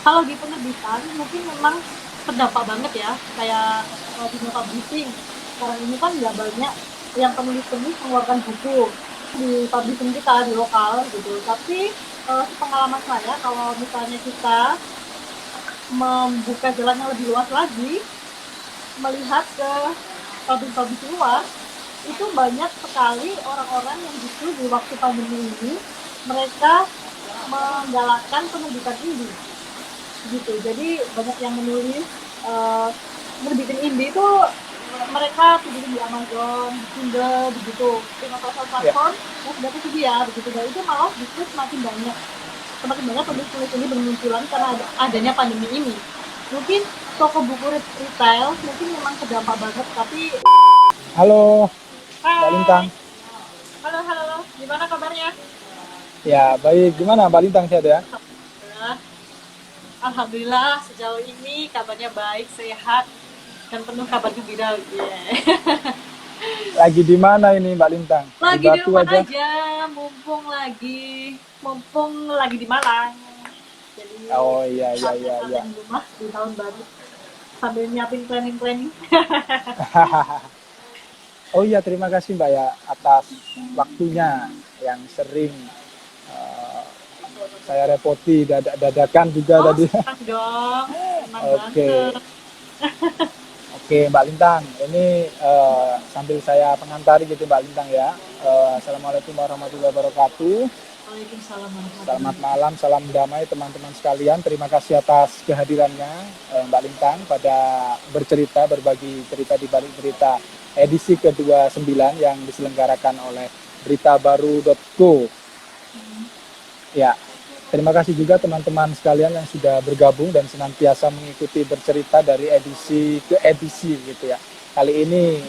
Kalau di penerbitan mungkin memang terdampak banget ya, kayak dunia publishing. Sekarang ini kan nggak banyak yang penulis-penulis mengeluarkan buku di publishing kita di lokal gitu. Tapi sepengalaman saya kalau misalnya kita membuka jalan yang lebih luas lagi, melihat ke publishing luar, itu banyak sekali orang-orang yang justru di waktu pandemi ini mereka menggalakkan penerbitan indie gitu. Jadi banyak yang menulis nerbitin indie itu mereka tujuin di Amazon, di Kindle begitu, dengan Ya. platform yang sudah tersedia begitu. Dan itu malah justru semakin banyak penulis-penulis ini bermunculan karena adanya pandemi ini. Mungkin toko buku retail mungkin memang terdampak banget, tapi Halo, Mbak Lintang. hai, halo halo, gimana kabarnya? Ya, baik. Gimana Mbak Lintang, sehat ya? Alhamdulillah, Alhamdulillah sejauh ini kabarnya baik, sehat, dan penuh kabar gembira. Yeah. Lagi di mana ini Mbak Lintang? Di Lagi di Batu rumah aja? aja, mumpung lagi di Malang. Jadi Oh iya, iya, iya, santai-santai iya. di rumah di tahun baru sambil nyiapin planning-planning. Oh iya, terima kasih Mbak ya atas waktunya yang sering eh, saya repoti dadakan juga Oh, tadi. senang dong, senang Oke, banget. oke Mbak Lintang. Ini sambil saya pengantari gitu Mbak Lintang ya. Assalamualaikum warahmatullahi wabarakatuh. Waalaikumsalam warahmatullahi Selamat wabarakatuh. malam, salam damai teman-teman sekalian. Terima kasih atas kehadirannya Mbak Lintang pada bercerita, berbagi cerita di balik berita edisi ke-29 yang diselenggarakan oleh beritabaru.co. Ya, terima kasih juga teman-teman sekalian yang sudah bergabung dan senantiasa mengikuti bercerita dari edisi ke edisi gitu ya. Kali ini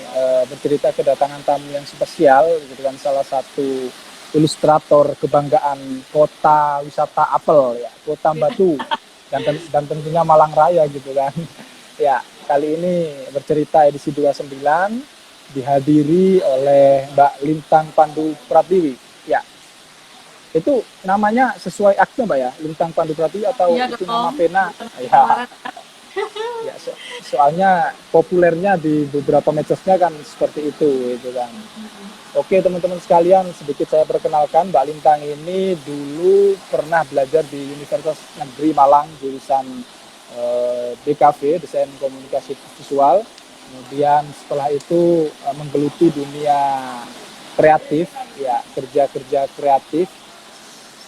bercerita kedatangan tamu yang spesial gitu kan, salah satu ilustrator kebanggaan kota wisata apel ya, Kota Batu dan tentunya Malang Raya gitu kan. Ya, kali ini bercerita edisi 29 dihadiri oleh Mbak Lintang Pandu Pratiwi. Ya, itu namanya sesuai akte Mbak ya, Lintang Pandu Pratiwi atau Iya itu nama dong, pena? bukan Ya, samaran. ya soalnya populernya di beberapa medsosnya kan seperti itu kan. Oke teman-teman sekalian, sedikit saya perkenalkan, Mbak Lintang ini dulu pernah belajar di Universitas Negeri Malang jurusan DKV, Desain Komunikasi Visual. Kemudian setelah itu menggeluti dunia kreatif, ya kerja-kerja kreatif.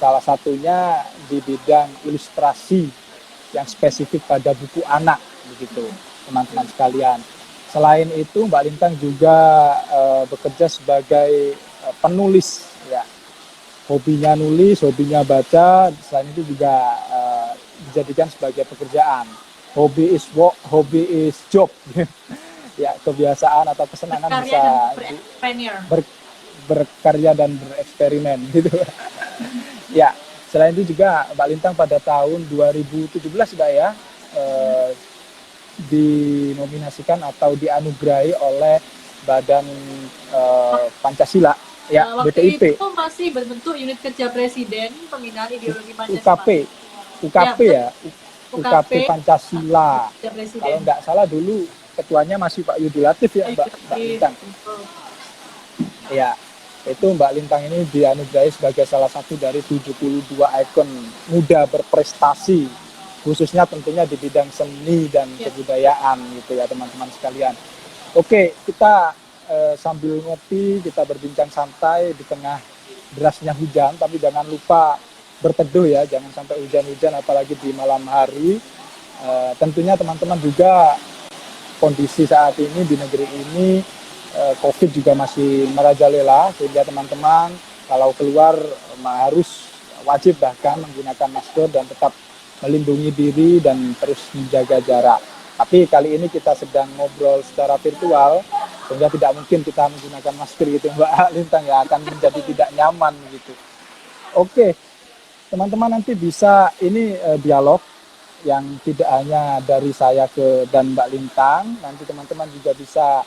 Salah satunya di bidang ilustrasi yang spesifik pada buku anak, begitu teman-teman sekalian. Selain itu, Mbak Lintang juga bekerja sebagai penulis, ya. Hobinya nulis, hobinya baca. Selain itu juga dijadikan sebagai pekerjaan. Hobi is work, hobi is job. Ya, kebiasaan atau kesenangan Berkarya bisa dan berentrepreneur. ber, berkarya dan bereksperimen, gitu. Ya, selain itu juga Mbak Lintang pada tahun 2017 Mbak ya, eh, dinominasikan atau dianugerahi oleh Badan Pancasila ya, Waktu BPIP, itu masih berbentuk unit kerja presiden pembinaan ideologi Pancasila. UKP, Ya, UKP betul. ya, UKP UKP Pancasila. kerja Kalau presiden. nggak salah dulu ketuanya masih Pak Yudi Latif ya, Ayo, Mbak Lintang. betul. Ya, itu Mbak Lintang ini dianugerahi sebagai salah satu dari 72 ikon muda berprestasi, khususnya tentunya di bidang seni dan Ya. kebudayaan gitu ya teman-teman sekalian. Oke, kita sambil ngopi, kita berbincang santai di tengah derasnya hujan, tapi jangan lupa berteduh ya, jangan sampai hujan-hujan apalagi di malam hari. Tentunya teman-teman juga kondisi saat ini di negeri ini COVID juga masih merajalela, sehingga teman-teman kalau keluar harus wajib bahkan menggunakan masker dan tetap melindungi diri dan terus menjaga jarak. Tapi kali ini kita sedang ngobrol secara virtual, sehingga tidak mungkin kita menggunakan masker gitu Mbak Lintang ya, akan menjadi tidak nyaman gitu. Oke, teman-teman nanti bisa ini dialog yang tidak hanya dari saya ke dan Mbak Lintang, nanti teman-teman juga bisa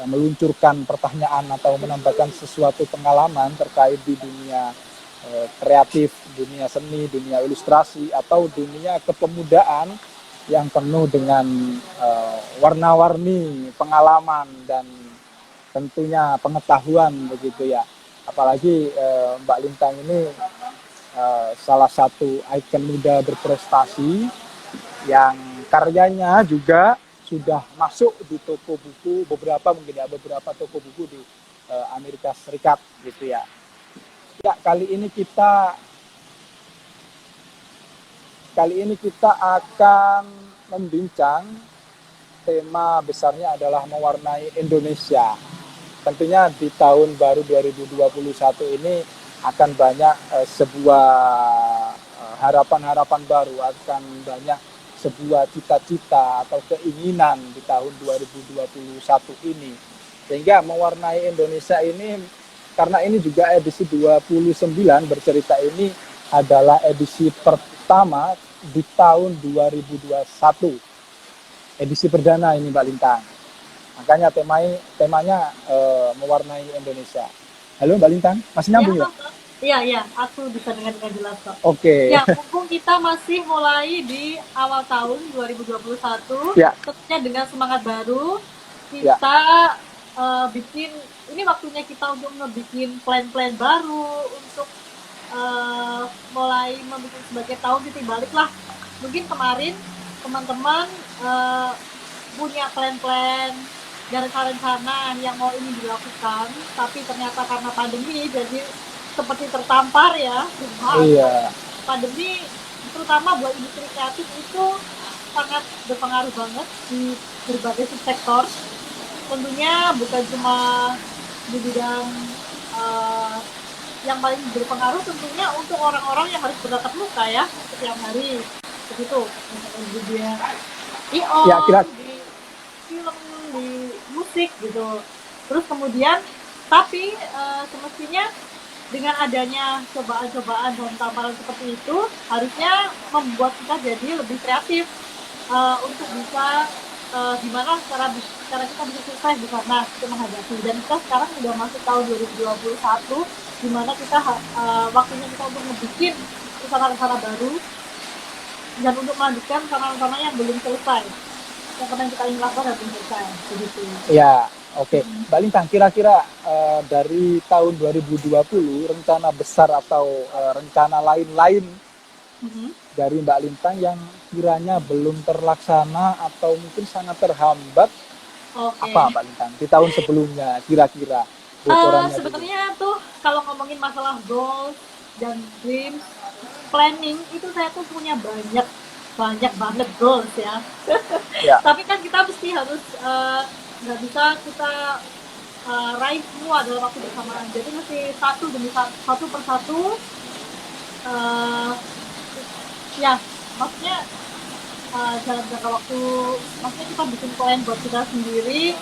meluncurkan pertanyaan atau menambahkan sesuatu pengalaman terkait di dunia kreatif, dunia seni, dunia ilustrasi, atau dunia kepemudaan yang penuh dengan warna-warni pengalaman dan tentunya pengetahuan begitu ya. Apalagi Mbak Lintang ini salah satu ikon muda berprestasi yang karyanya juga sudah masuk di toko buku beberapa mungkin ya beberapa toko buku di Amerika Serikat gitu ya. Ya kali ini kita akan membincang tema besarnya adalah mewarnai Indonesia. Tentunya di tahun baru 2021 ini akan banyak sebuah harapan-harapan baru, akan banyak sebuah cita-cita atau keinginan di tahun 2021 ini. Sehingga mewarnai Indonesia ini, karena ini juga edisi 29 bercerita ini adalah edisi pertama di tahun 2021. Edisi perdana ini Mbak Lintang. Makanya temanya mewarnai Indonesia. Halo Mbak Lintang, masih Ya, nyambung ya? iya, iya, aku bisa dengar dengan jelas kok. Oke. Ya, mumpung kita masih mulai di awal tahun 2021, Ya, tentunya dengan semangat baru, ya, kita bikin, ini waktunya kita untuk ngebikin plan-plan baru, untuk mulai membuat sebagai tahun titik balik lah. Mungkin kemarin teman-teman punya plan-plan dan rencana yang mau ini dilakukan, tapi ternyata karena pandemi jadi seperti tertampar ya. iya, Pandemi terutama buat industri kreatif itu sangat berpengaruh banget di berbagai sektor. Tentunya bukan cuma di bidang uh, yang paling berpengaruh tentunya untuk orang-orang yang harus bertatap muka ya setiap hari begitu, misalnya di dunia ya kira, di film, di musik gitu. Terus kemudian tapi semestinya dengan adanya cobaan-cobaan dan tamparan seperti itu harusnya membuat kita jadi lebih kreatif untuk bisa gimana cara kita bisa sukses di sana untuk menghadapi. Dan kita sekarang sudah masuk tahun 2021 di mana kita waktunya kita untuk membuat rencana-rencana baru dan untuk melanjutkan rencana-rencana yang belum selesai, yang pernah kita ingin lakukan dan belum selesai begitu. ya, oke. Mbak Lintang, kira-kira dari tahun 2020 rencana besar atau rencana lain-lain dari Mbak Lintang yang kiranya belum terlaksana atau mungkin sangat terhambat, apa Mbak Lintang di tahun sebelumnya kira-kira bocorannya dulu. Sebenarnya tuh kalau ngomongin masalah goals dan dreams, planning itu saya tuh punya banyak banget goals ya. Ya, Tapi kan kita mesti harus nggak bisa kita raih semua dalam waktu bersamaan. Jadi mesti satu demi satu persatu. Ya, maksudnya dalam jangka waktu, maksudnya kita bikin plan buat kita sendiri,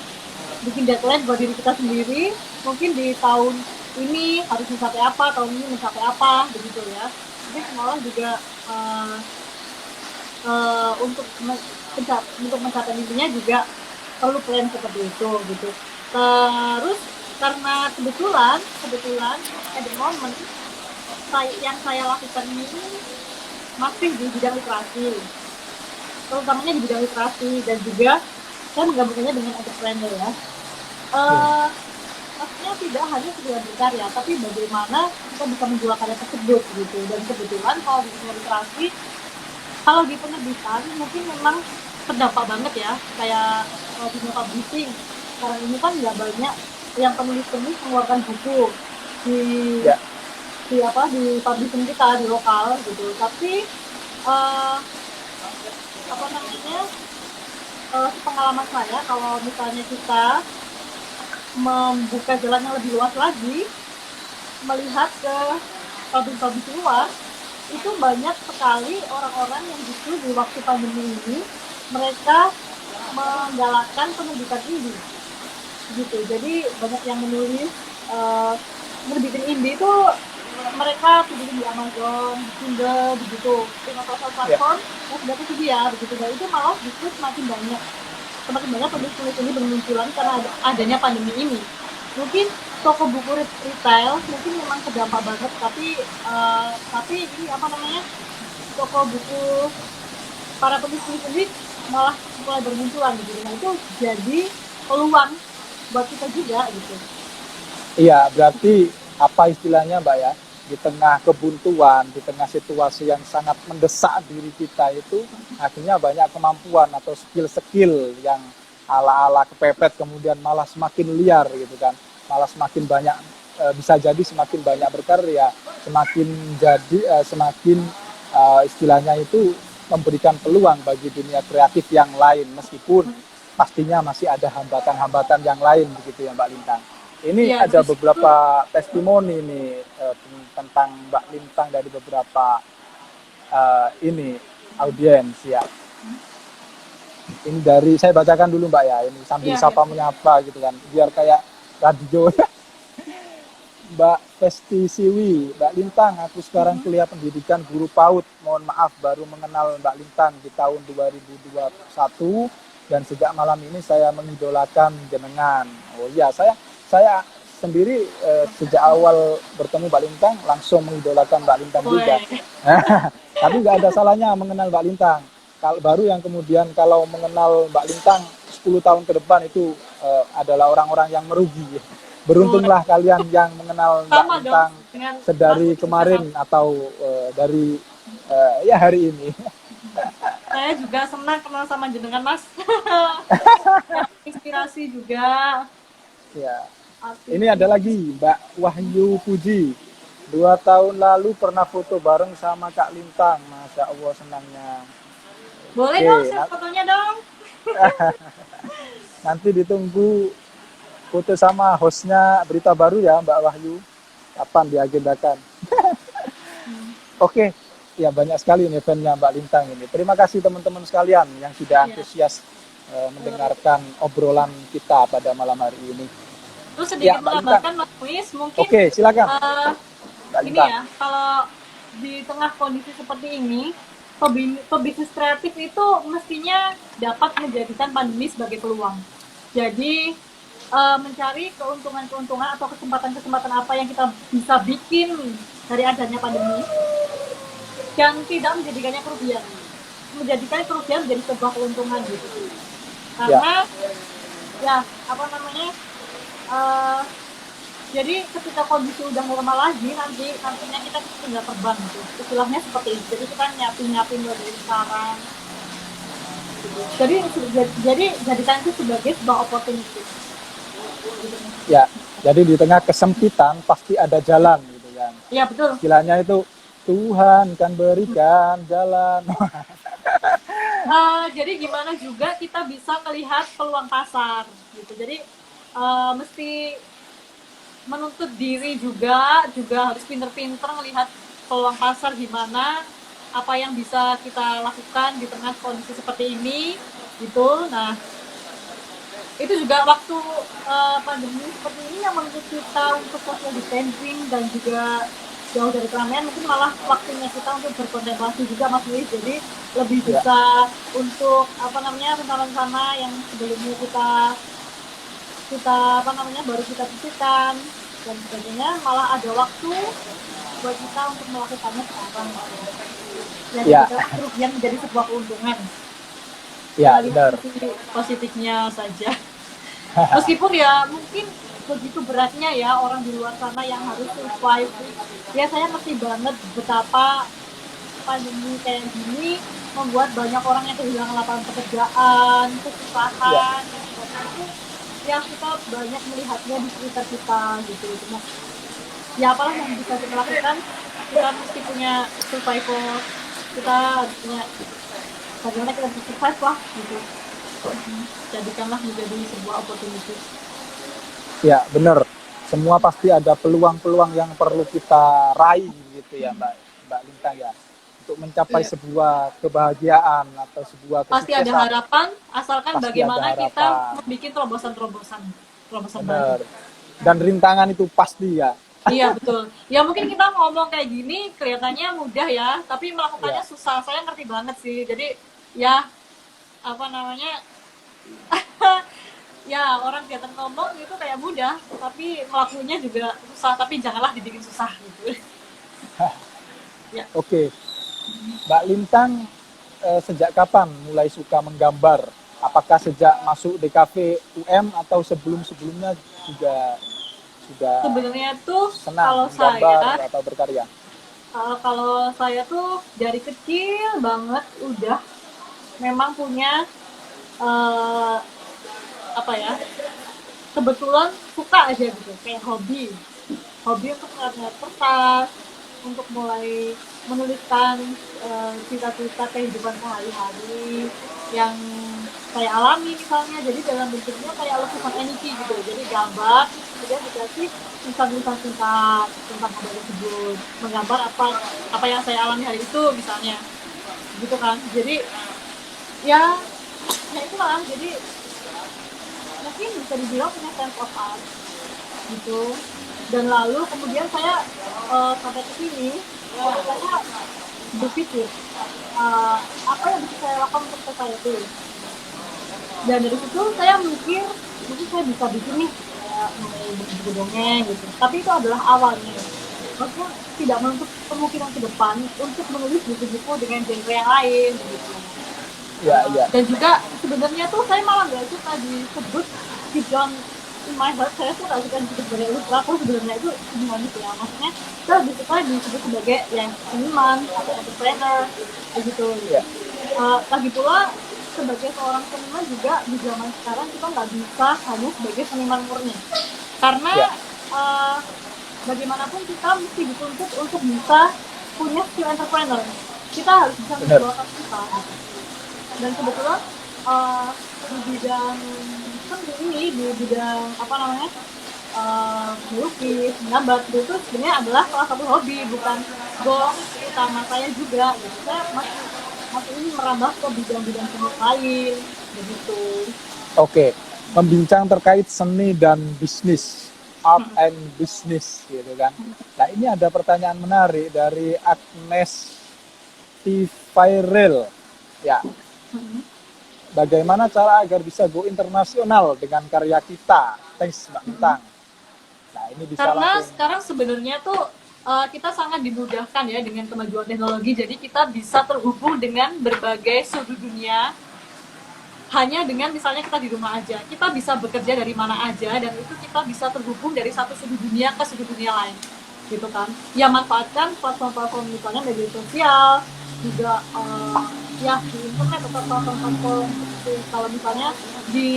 bikin deadline buat diri kita sendiri. Mungkin di tahun ini harus mencapai apa, tahun ini mencapai apa, begitu ya. Jadi semua juga untuk mencapai mimpinya juga perlu plan seperti itu gitu. Terus karena kebetulan at the moment yang saya lakukan ini masih di bidang literasi, terutamanya di bidang literasi, dan juga saya menggabungkannya dengan entrepreneur ya. Maksudnya tidak hanya sekedar berkarya, tapi bagaimana kita bisa menjual karya tersebut gitu. Dan kebetulan kalau di dunia literasi, kalau di penerbitan mungkin memang terdampak banget ya, kayak di dunia publishing sekarang ini kan nggak banyak yang penulis-penulis mengeluarkan buku di ya, di publishing kita di lokal gitu. Tapi apa namanya, pengalaman saya kalau misalnya kita membuka jalan yang lebih luas lagi, melihat ke publishing luar, itu banyak sekali orang-orang yang justru di waktu pandemi ini mereka menggalakkan penerbitan indie gitu. Jadi banyak yang menulis nerbitin indie itu mereka tujuin di Amazon, di Kindle begitu, dengan platform yang sudah tersedia begitu. Dan itu malah justru semakin banyak penulis-penulis ini bermunculan karena adanya pandemi ini. Mungkin toko buku retail mungkin memang terdampak banget, tapi ini apa namanya, toko buku para penulis ini malah mulai bermunculan gitu. Nah itu jadi peluang buat kita juga gitu. Iya, berarti apa istilahnya Mbak ya? Di tengah kebuntuan, di tengah situasi yang sangat mendesak diri kita itu, akhirnya banyak kemampuan atau skill-skill yang ala-ala kepepet kemudian malah semakin liar gitu kan. Malah semakin banyak, bisa jadi semakin banyak berkarya, semakin jadi semakin istilahnya itu memberikan peluang bagi dunia kreatif yang lain meskipun pastinya masih ada hambatan-hambatan yang lain begitu ya Mbak Lintang. Ini Ya ada di situ beberapa testimoni nih tentang Mbak Lintang dari beberapa ini audiens ya. Ini dari saya bacakan dulu Mbak ya, ini sambil ya, ya. sapa menyapa gitu kan, biar kayak radio. Mbak Pesti Siwi, Mbak Lintang, aku sekarang kuliah pendidikan guru PAUD. Mohon maaf baru mengenal Mbak Lintang di tahun 2021 dan sejak malam ini saya mengidolakan jenengan. Oh iya, saya sendiri sejak awal bertemu Mbak Lintang langsung mengidolakan Mbak Lintang juga. Boleh. Tapi nggak ada salahnya mengenal Mbak Lintang. Baru yang kemudian kalau mengenal Mbak Lintang 10 tahun ke depan itu adalah orang-orang yang merugi. Beruntunglah kalian yang mengenal Mbak Sama dong Lintang dengan sedari aku juga kemarin sama. atau dari ya hari ini. Saya juga senang kenal sama jenengan Mas. Inspirasi juga. Ya, Asik. ini ada lagi Mbak Wahyu Puji. 2 tahun lalu pernah foto bareng sama Kak Lintang. Masya Allah senangnya. Boleh Oke, dong share fotonya dong. nanti ditunggu foto sama hostnya Berita Baru ya Mbak Wahyu. Kapan diagendakan? Oke, ya banyak sekali nih eventnya Mbak Lintang ini. Terima kasih teman-teman sekalian yang sudah Ya. antusias mendengarkan obrolan kita pada malam hari ini. Terus Ya sedikit Mbak Lintang. menambahkan Mas Luis, mungkin Oke, silakan Mbak ini Lintang. ya, kalau di tengah kondisi seperti ini, pebisnis kreatif itu mestinya dapat menjadikan pandemi sebagai peluang. Jadi mencari keuntungan-keuntungan atau kesempatan-kesempatan apa yang kita bisa bikin dari adanya pandemi yang tidak menjadikannya kerugian, menjadikan kerugian menjadi sebuah keuntungan gitu. Ya, Karena ya apa namanya, eh, jadi ketika kondisi udah normal lagi nantinya kita tinggal terbang gitu, istilahnya seperti itu. Jadi kita nyiapin dari sekarang gitu. Jadi jadikan itu sebagai sebuah opportunity gitu. ya. Jadi di tengah kesempitan pasti ada jalan gitu kan. Iya betul. Istilahnya itu Tuhan kan berikan jalan. Jadi gimana juga kita bisa melihat peluang pasar gitu. Jadi mesti menuntut diri juga harus pinter-pinter melihat peluang pasar gimana, apa yang bisa kita lakukan di tengah kondisi seperti ini gitu. Nah itu juga waktu pandemi seperti ini yang menuntut kita untuk social distancing dan juga jauh dari keramaian, mungkin malah waktunya kita untuk berkontemplasi juga Mas Luis. Jadi lebih Ya, bisa untuk apa namanya, rencana-rencana yang sebelumnya kita apa namanya baru kita pikirkan dan sebagainya, malah ada waktu buat kita untuk melakukannya sekarang. Jadi ya, kita kerugian menjadi sebuah keuntungan. ya Kita lihat benar. sisi positifnya saja. Meskipun ya mungkin begitu beratnya ya orang di luar sana yang harus survive. Ya saya ngerti banget betapa pandemi kayak gini membuat banyak orang yang kehilangan lapangan pekerjaan, Ya, kesusahan, itu yang kita banyak melihatnya di sekitar kita gitu. Cuma ya apalah yang bisa kita lakukan, kita mesti punya survival, kita harus punya bagaimana kita bisa survive lah gitu. Jadikanlah menjadi sebuah opportunity. ya benar. Semua pasti ada peluang-peluang yang perlu kita raih gitu ya Mbak Lintang ya. Untuk mencapai Iya. sebuah kebahagiaan atau sebuah Pasti ada kesuksesan harapan, asalkan pasti ada bagaimana kita harapan. membuat terobosan baru. Benar. Dan rintangan itu pasti ya. Iya betul. Ya mungkin kita ngomong kayak gini kelihatannya mudah ya, tapi melakukannya Ya, susah. Saya ngerti banget sih. Jadi ya apa namanya, ya orang kelihatan ngomong itu kayak mudah, tapi ngelakuinnya juga susah, tapi janganlah dibikin susah gitu. Ya. Oke, Mbak Lintang sejak kapan mulai suka menggambar? Apakah sejak masuk DKV UM atau sebelum-sebelumnya juga sudah Sebenarnya tuh senang kalau menggambar saya atau berkarya? kalau saya tuh dari kecil banget udah memang punya eh, apa ya, kebetulan suka aja gitu, kayak hobi untuk ngeliat kertas, untuk mulai menuliskan cerita-cerita kehidupan sehari-hari yang saya alami misalnya, jadi dalam bentuknya kayak lukisan Eniki gitu, jadi gambar kemudian dikasih tulisan-tulisan singkat tentang hal tersebut, menggambar apa yang saya alami hari itu misalnya, gitu kan. Jadi ya, ya itulah, jadi mungkin bisa dibilang punya sense of art gitu. Dan lalu kemudian saya sampai ke sini, saya berpikir apa yang bisa saya lakukan untuk society. Dan dari situ saya mikir mungkin saya bisa bikin nih kayak mulai buku dongeng gitu. Tapi itu adalah awalnya. Maksudnya tidak menutup kemungkinan ke depan untuk menulis buku-buku dengan genre yang lain gitu. Ya, ya. Dan juga sebenarnya tuh saya malah nggak suka disebut deep down in my heart, saya tuh nggak suka disebut sebagai ilustrator. Sebenarnya itu gimana gitu ya, maksudnya saya lebih suka disebut sebagai yang seniman atau entrepreneur gitu. Ya. Lagi pula sebagai seorang seniman juga di zaman sekarang kita nggak bisa hanya sebagai seniman murni, karena Ya. Bagaimanapun kita mesti dituntut untuk bisa punya skill entrepreneur, kita harus bisa Benar. menjualkan kita. Dan kebetulan di bidang seni ini, di bidang apa namanya, melukis, menggambar itu sebenarnya adalah salah satu hobi, bukan goal utama saya juga gitu. Saya masih ingin merambah ke bidang-bidang seni lain begitu. Oke, membincang terkait seni dan bisnis, art and business gitu kan. Nah, ini ada pertanyaan menarik dari Agnes Tifairel. Ya, bagaimana cara agar bisa go internasional dengan karya kita? Thanks Mbak Lintang. Nah, ini bisa Karena langsung. sekarang sebenarnya tuh kita sangat dimudahkan ya dengan kemajuan teknologi, jadi kita bisa terhubung dengan berbagai sudut dunia hanya dengan misalnya kita di rumah aja, kita bisa bekerja dari mana aja, dan itu kita bisa terhubung dari satu sudut dunia ke sudut dunia lain gitu kan. Ya manfaatkan platform-platform misalnya media sosial juga, ya di internet atau platform-platform seperti kalau misalnya di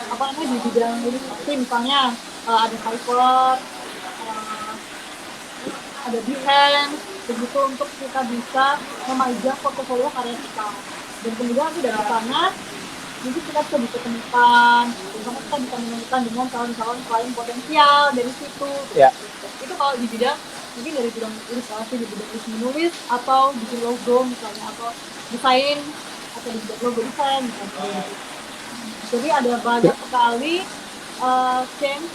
apa namanya di bidang ilustrasi misalnya ada Fiverr, uh, ada Behance begitu, untuk kita bisa memajang portofolio karya kita. Dan kemudian nanti dari sana mungkin kita bisa ditemukan, terutama kita bisa menemukan dengan calon-calon klien potensial dari situ. Ya. Itu kalau di bidang mungkin dari bidang ilustrasi, di bidang menulis atau bikin logo misalnya, atau desain, atau di bidang logo desain misalnya. Jadi ada banyak sekali change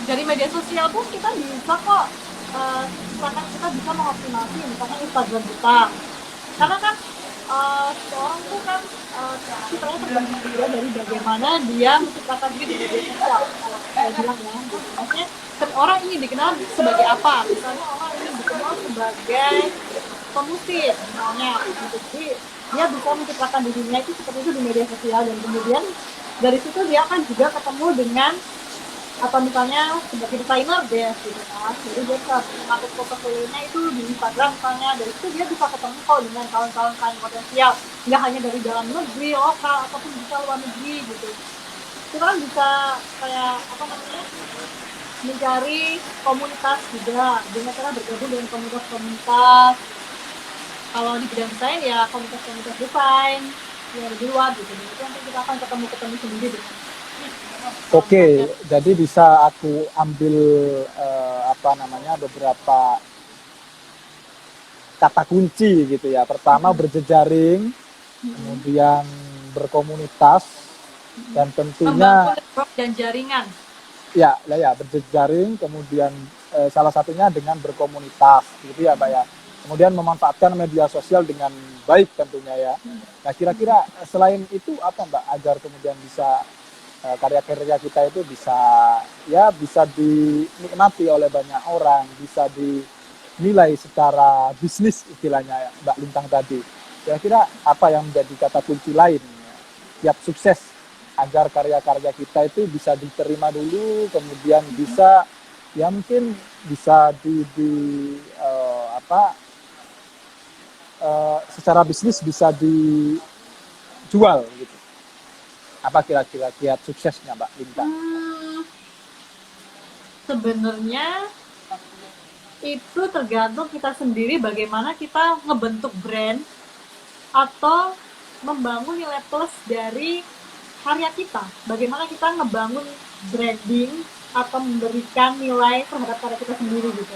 dari media sosial pun kita bisa kok, misalkan kita bisa mengoptimasi misalkan Instagram kita, karena kan seorang tuh kan citranya tergantung juga dari bagaimana dia menciptakan diri di media sosial. Kalau saya bilang ya, maksudnya orang ini dikenal sebagai apa, misalnya orang ini dikenal sebagai pemusik misalnya gitu. Jadi dia bisa menciptakan dirinya itu seperti itu di media sosial, dan kemudian dari situ dia akan juga ketemu dengan, atau misalnya sebagai desainer deh gitu kan, jadi dia bisa mengupload portofolionya itu di Instagram misalnya, dari itu dia bisa ketemu kok dengan kawan-kawan klien potensial, nggak hanya dari dalam negeri, lokal, ataupun bisa luar negeri gitu. Kita kan bisa kayak apa namanya, mencari komunitas juga dengan cara bergabung dengan komunitas-komunitas. Kalau di bidang desain ya komunitas-komunitas desain yang lebih luas gitu, jadi nanti kita akan ketemu sendiri dengan Oke, jadi bisa aku ambil apa namanya beberapa kata kunci gitu ya. Pertama berjejaring, kemudian berkomunitas, dan tentunya membangun network dan jaringan. ya berjejaring, kemudian salah satunya dengan berkomunitas gitu ya Mbak ya. kemudian memanfaatkan media sosial dengan baik tentunya ya. Nah kira-kira selain itu apa Mbak agar kemudian bisa karya-karya kita itu bisa dinikmati oleh banyak orang, bisa dinilai secara bisnis istilahnya ya, Mbak Lintang tadi. Kira-kira apa yang menjadi kata kunci lain tiap sukses agar karya-karya kita itu bisa diterima dulu, kemudian bisa ya mungkin bisa secara bisnis bisa dijual gitu. Apa kira-kira kiat suksesnya Mbak Lintang? Sebenarnya itu tergantung kita sendiri bagaimana kita ngebentuk brand atau membangun nilai plus dari karya kita. Bagaimana kita ngebangun branding atau memberikan nilai terhadap karya kita sendiri gitu.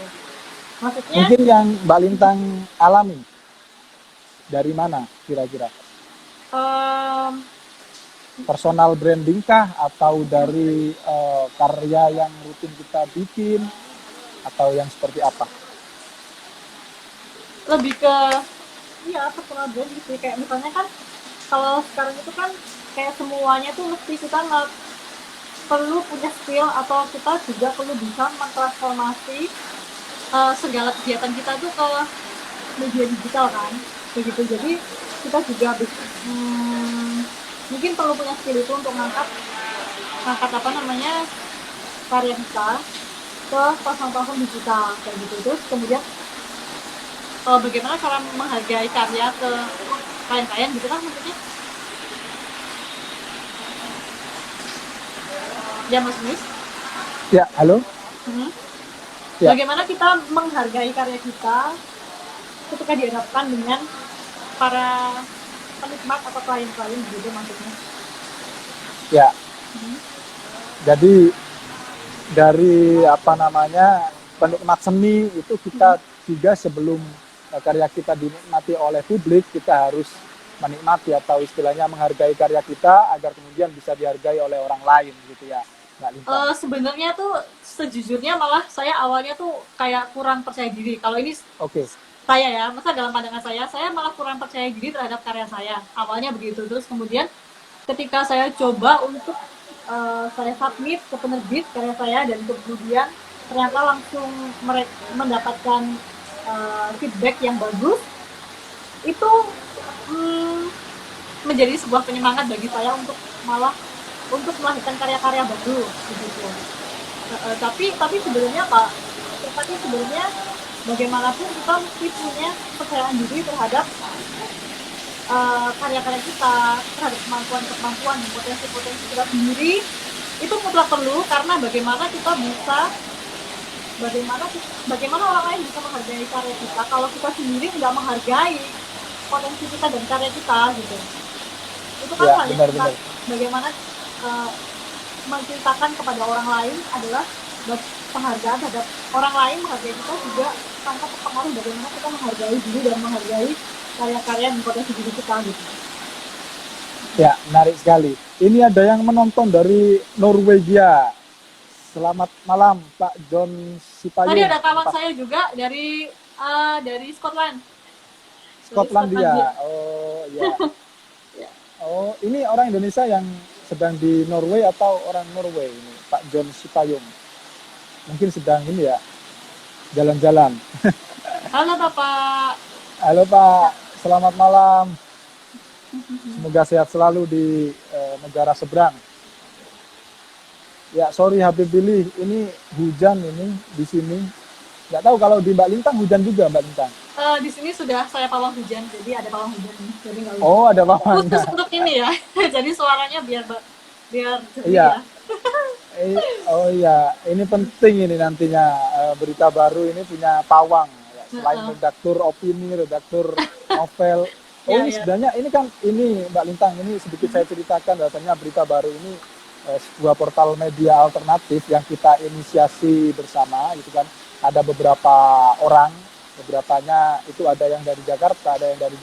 Maksudnya Mungkin yang Mbak Lintang alami dari mana kira-kira? Personal branding kah atau dari karya yang rutin kita bikin atau yang seperti apa? Lebih ke personal branding sih, kayak misalnya kan kalau sekarang itu kan kayak semuanya tuh mesti kita nggak perlu punya skill atau kita juga perlu bisa mentransformasi segala kegiatan kita tuh ke media digital kan begitu. Jadi kita juga mungkin perlu punya skill itu untuk ngangkat karya kita ke platform digital kayak gitu. Terus kemudian bagaimana cara menghargai karya ke klien-klien gitu kan maksudnya ya Mas Mis. Ya, halo. Ya. Bagaimana kita menghargai karya kita ketika dihadapkan dengan para penikmat atau klien-klien gitu maksudnya. Ya. Jadi dari penikmat seni itu kita juga sebelum karya kita dinikmati oleh publik, kita harus menikmati atau istilahnya menghargai karya kita agar kemudian bisa dihargai oleh orang lain gitu ya. Sebenarnya tuh sejujurnya malah saya awalnya tuh kayak kurang percaya diri. Kalau ini saya ya, masa dalam pandangan saya malah kurang percaya diri terhadap karya saya. Awalnya begitu. Terus kemudian ketika saya coba untuk saya submit ke penerbit karya saya dan kemudian ternyata langsung mendapatkan feedback yang bagus, itu menjadi sebuah penyemangat bagi saya untuk melahirkan karya-karya baru gitu. Tapi sebenarnya bagaimanapun kita mesti punya kepercayaan diri terhadap karya-karya kita, terhadap kemampuan potensi kita sendiri. Itu mutlak perlu, karena bagaimana orang lain bisa menghargai karya kita kalau kita sendiri nggak menghargai potensi kita dan karya kita gitu. Itu kan hal yang kita bagaimana menceritakan kepada orang lain adalah penghargaan terhadap orang lain, menghargai kita juga tanpa terpengaruh bagaimana kita menghargai diri dan menghargai karya-karya dan potensi diri kita gitu. Ya, menarik sekali. Ini ada yang menonton dari Norwegia. Selamat malam Pak John Sipayung. Tadi ada kawan saya juga dari Scotland. Skotlandia. Oh ya. Oh, ini orang Indonesia yang sedang di Norway atau orang Norway ini, Pak John Sipayung. Mungkin sedang ini ya, jalan-jalan. Halo Bapak. Halo Pak, selamat malam. Semoga sehat selalu di negara seberang. Ya, sorry Habib Billy, ini hujan ini di sini. Nggak tahu kalau di Mbak Lintang hujan juga Mbak Lintang. Di sini sudah saya pawang hujan, jadi ada pawang hujan. Jadi nggak hujan. Oh, ada pawangnya. Khusus untuk ini ya, jadi suaranya biar jernih iya. Ya. Oh iya, ini penting ini nantinya berita baru ini punya pawang. Ya. Selain redaktur opini, redaktur novel. Oh ini sebenarnya ini kan ini Mbak Lintang, ini sedikit saya ceritakan bahwasanya berita baru ini sebuah portal media alternatif yang kita inisiasi bersama gitu kan. Ada beberapa orang, beberapanya itu ada yang dari Jakarta, ada yang dari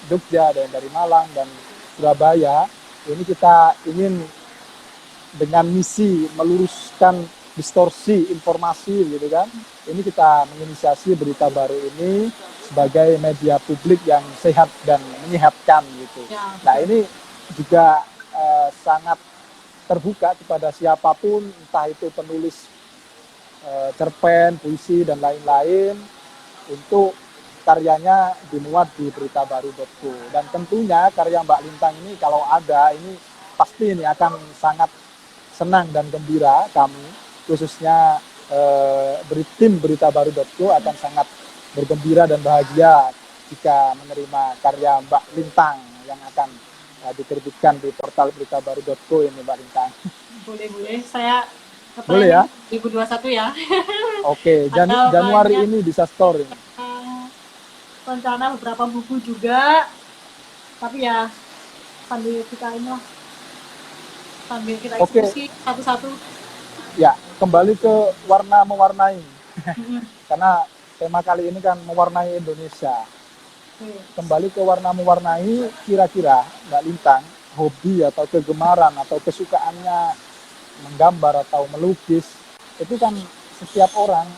Jogja, ada yang dari Malang dan Surabaya. Ini kita ingin dengan misi meluruskan distorsi informasi gitu kan. Ini kita menginisiasi berita baru ini sebagai media publik yang sehat dan menyehatkan gitu. Ya, Nah ini juga sangat terbuka kepada siapapun, entah itu penulis cerpen, puisi dan lain-lain, untuk karyanya dimuat di beritabaru.co. Dan tentunya karya Mbak Lintang ini kalau ada ini pasti ini akan sangat senang dan gembira kami, khususnya tim beritabaru.co akan sangat bergembira dan bahagia jika menerima karya Mbak Lintang yang akan diterbitkan di portal beritabaru.co ini Mbak Lintang. boleh. Saya Boleh apply ya? 2021 ya. Oke, Ada Januari banyak ini bisa store ini. rencana beberapa buku juga, tapi ya sambil kita ini lah, sambil kita Oke, eksekusi satu-satu. ya kembali ke warna mewarnai. Mm-mm. Karena tema kali ini kan mewarnai Indonesia. Oke. Kembali ke warna mewarnai, kira-kira Mbak Lintang, hobi atau kegemaran atau kesukaannya menggambar atau melukis, itu kan setiap orang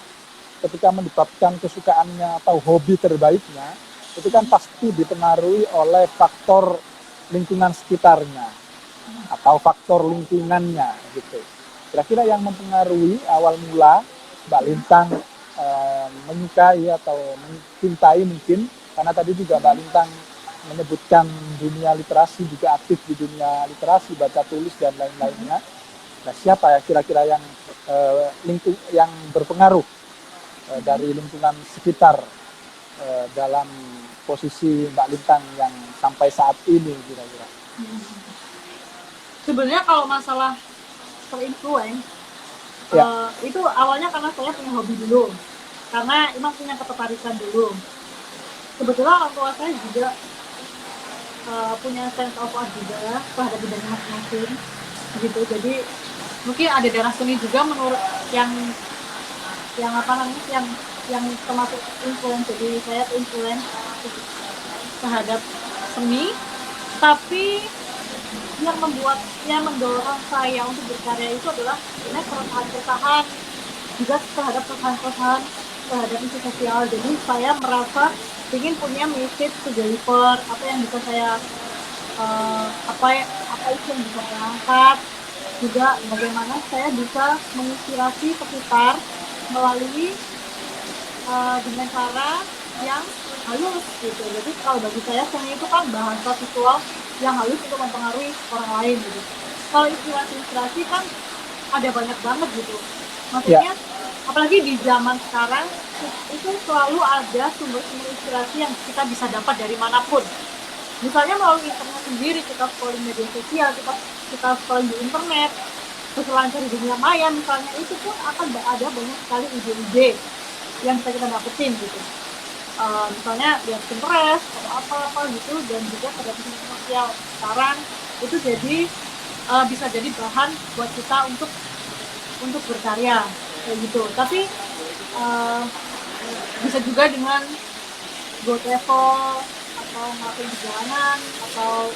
ketika mendapatkan kesukaannya atau hobi terbaiknya, itu kan pasti dipengaruhi oleh faktor lingkungan sekitarnya atau faktor lingkungannya gitu. Kira-kira yang mempengaruhi awal mula Mbak Lintang menyukai atau mencintai mungkin, karena tadi juga Mbak Lintang menyebutkan dunia literasi, juga aktif di dunia literasi, baca tulis dan lain-lainnya. Nah, siapa ya kira-kira yang yang berpengaruh dari lingkungan sekitar dalam posisi Mbak Lintang yang sampai saat ini kira-kira? Sebenarnya kalau masalah terinfluence, Ya, itu awalnya karena saya punya hobi dulu, karena emang punya ketertarikan dulu. Kebetulan orang tua saya juga punya sense of art juga terhadap bidangnya masing-masing gitu. Jadi mungkin ada darah seni juga menurut yang apa namanya, yang termasuk influence. Jadi saya influence terhadap seni, tapi yang mendorong saya untuk berkarya itu adalah sebenarnya keresahan juga terhadap keresahan terhadap isu sosial. Jadi saya merasa ingin punya message to deliver, apa yang bisa saya apa itu yang bisa saya angkat, juga bagaimana saya bisa menginspirasi sekitar melalui dengan cara yang halus gitu. Jadi kalau bagi saya seni itu kan bahasa visual yang halus untuk mempengaruhi orang lain gitu. Kalau inspirasi kan ada banyak banget gitu. ya, Maksudnya apalagi di zaman sekarang itu selalu ada sumber-sumber inspirasi yang kita bisa dapat dari manapun. Misalnya melalui internet sendiri, kita scrolling media sosial, kita scrolling di internet, berselancar di dunia maya misalnya, itu pun akan ada banyak sekali ide-ide yang bisa kita dapetin gitu. Misalnya lihat Pinterest atau apa-apa gitu, dan juga pada media sosial sekarang itu jadi bisa jadi bahan buat kita untuk berkarya kayak gitu. Tapi bisa juga dengan go travel atau ngapain di jalanan, atau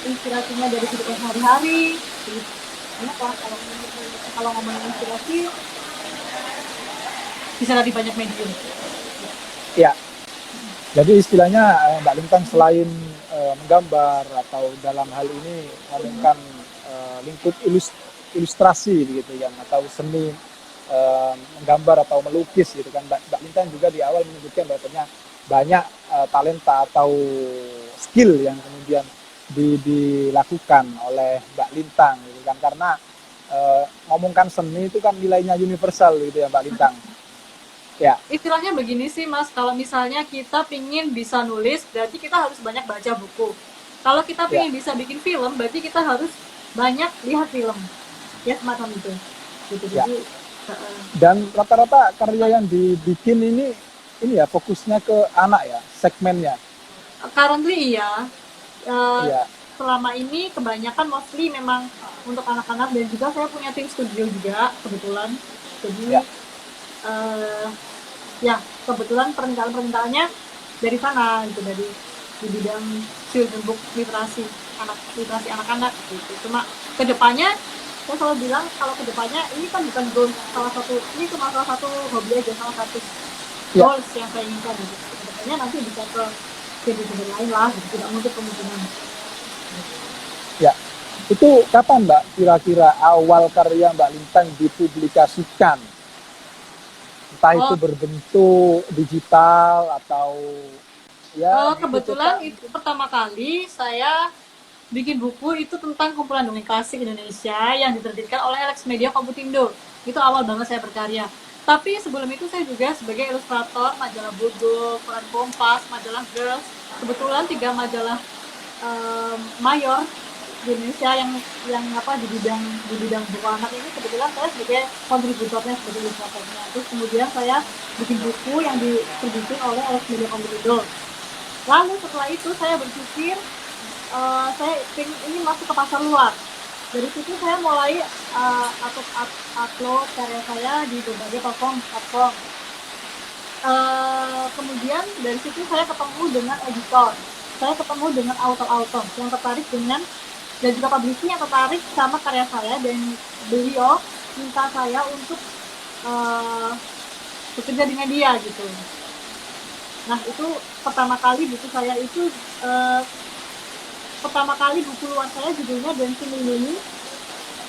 inspirasinya dari kehidupan sehari-hari. Banyak lah kalau ngomongin inspirasi bisa dari banyak medium. ya. Jadi istilahnya Mbak Lintang selain menggambar atau dalam hal ini menggunakan lingkup ilustrasi gitu kan, atau seni menggambar atau melukis gitu kan, Mbak Lintang juga di awal menyebutkan bahwasanya banyak talenta atau skill yang kemudian dilakukan oleh Mbak Lintang gitu kan, karena ngomongkan seni itu kan nilainya universal gitu ya Mbak Lintang. Ya, Istilahnya begini sih Mas, kalau misalnya kita pingin bisa nulis, berarti kita harus banyak baca buku. Kalau kita ya, pingin bisa bikin film, berarti kita harus banyak lihat film. Ya semacam itu. Gitu. ya. Jadi Dan rata-rata karya yang dibikin ini ya fokusnya ke anak ya, segmennya. currently iya, Iya, selama ini kebanyakan mostly memang untuk anak-anak, dan juga saya punya tim studio juga kebetulan. Jadi ya, ya kebetulan permintaannya dari sana gitu, dari di bidang children book literasi, literasi anak-anak gitu. Cuma kedepannya saya selalu bilang kalau kedepannya ini kan bukan goals salah satu, ini cuma salah satu hobi aja, salah satu Ya, goals yang saya inginkan gitu. Kedepannya nanti bisa ke genre lain lah gitu, tidak menutup kemungkinan. ya. Itu kapan Mbak kira-kira awal karya Mbak Lintang dipublikasikan? Entah itu Oh, berbentuk digital atau ya gitu kebetulan cetak itu mungkin. pertama kali saya bikin buku itu tentang kumpulan dongeng klasik Indonesia yang diterbitkan oleh Alex Media Komputindo. Itu awal banget saya berkarya. Tapi sebelum itu saya juga sebagai ilustrator majalah Bodo, Koran Kompas, majalah Girls. Kebetulan 3 majalah mayor di Indonesia yang apa di bidang buku anak ini, kebetulan saya sebagai kontributornya, sebagai ilustratornya. Terus kemudian saya bikin buku yang diterbitin oleh Alex Media Komputindo. Lalu setelah itu saya berpikir saya pengen ini masuk ke pasar luar. Dari situ saya mulai upload karya saya di berbagai platform. Kemudian dari situ saya ketemu dengan editor, saya ketemu dengan author yang tertarik dengan, dan juga publishing yang tertarik sama karya saya, dan beliau minta saya untuk uh, bekerja dengan dia gitu. Nah itu pertama kali buku saya itu pertama kali buku luar saya judulnya Dancing Lily,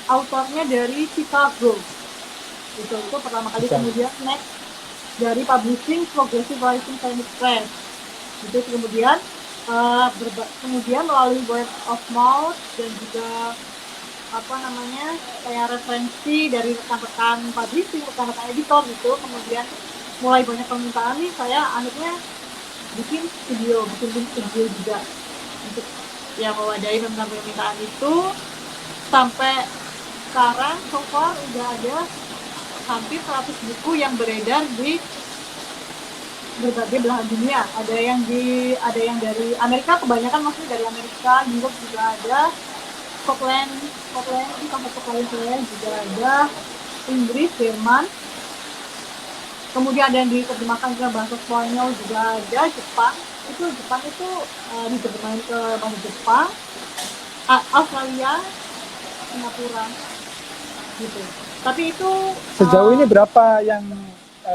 autornya dari Chicago. Itu pertama kali. Bisa. Kemudian next dari publishing Progressive Writing Science Press. Itu kemudian kemudian melalui word of mouth dan juga apa namanya kayak referensi dari rekan-rekan publishing, rekan-rekan editor gitu. Kemudian mulai banyak permintaan nih, saya akhirnya bikin link studio juga untuk ya mewadahi tentang permintaan itu. Sampai sekarang so far udah ada hampir 100 buku yang beredar di berbagai belahan dunia. Ada yang dari Amerika, kebanyakan maksudnya dari Amerika, Europe juga ada, Scotland di salah satu klien saya juga ada, Inggris, Jerman, kemudian ada yang diterjemahkan ke bahasa Spanyol juga ada, Jepang itu diterjemahin ke bahasa Jepang, Australia, Singapura gitu. Tapi itu Sejauh ini berapa yang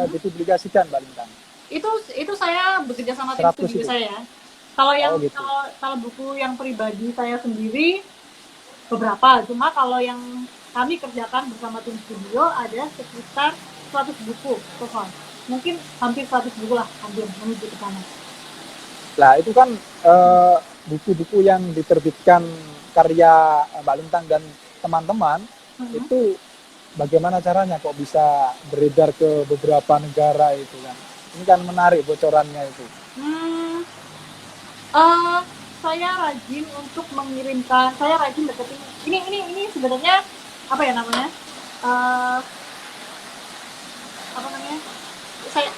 dipublikasikan Mbak Lintang? itu saya bekerja sama tim 100 studio itu. saya. Kalau Oh yang gitu. kalau buku yang pribadi saya sendiri beberapa, cuma kalau yang kami kerjakan bersama tim studio ada sekitar 100 buku total. Mungkin hampir 100 buku lah, hampir menuju ke sana. Nah, itu kan buku-buku yang diterbitkan karya Mbak Lintang dan teman-teman, Hmm. itu bagaimana caranya kok bisa beredar ke beberapa negara itu kan? Ini kan menarik bocorannya itu. Hmm, uh, saya rajin untuk mengirimkan, saya rajin deketin. Ini sebenarnya apa ya namanya? Uh, apa namanya?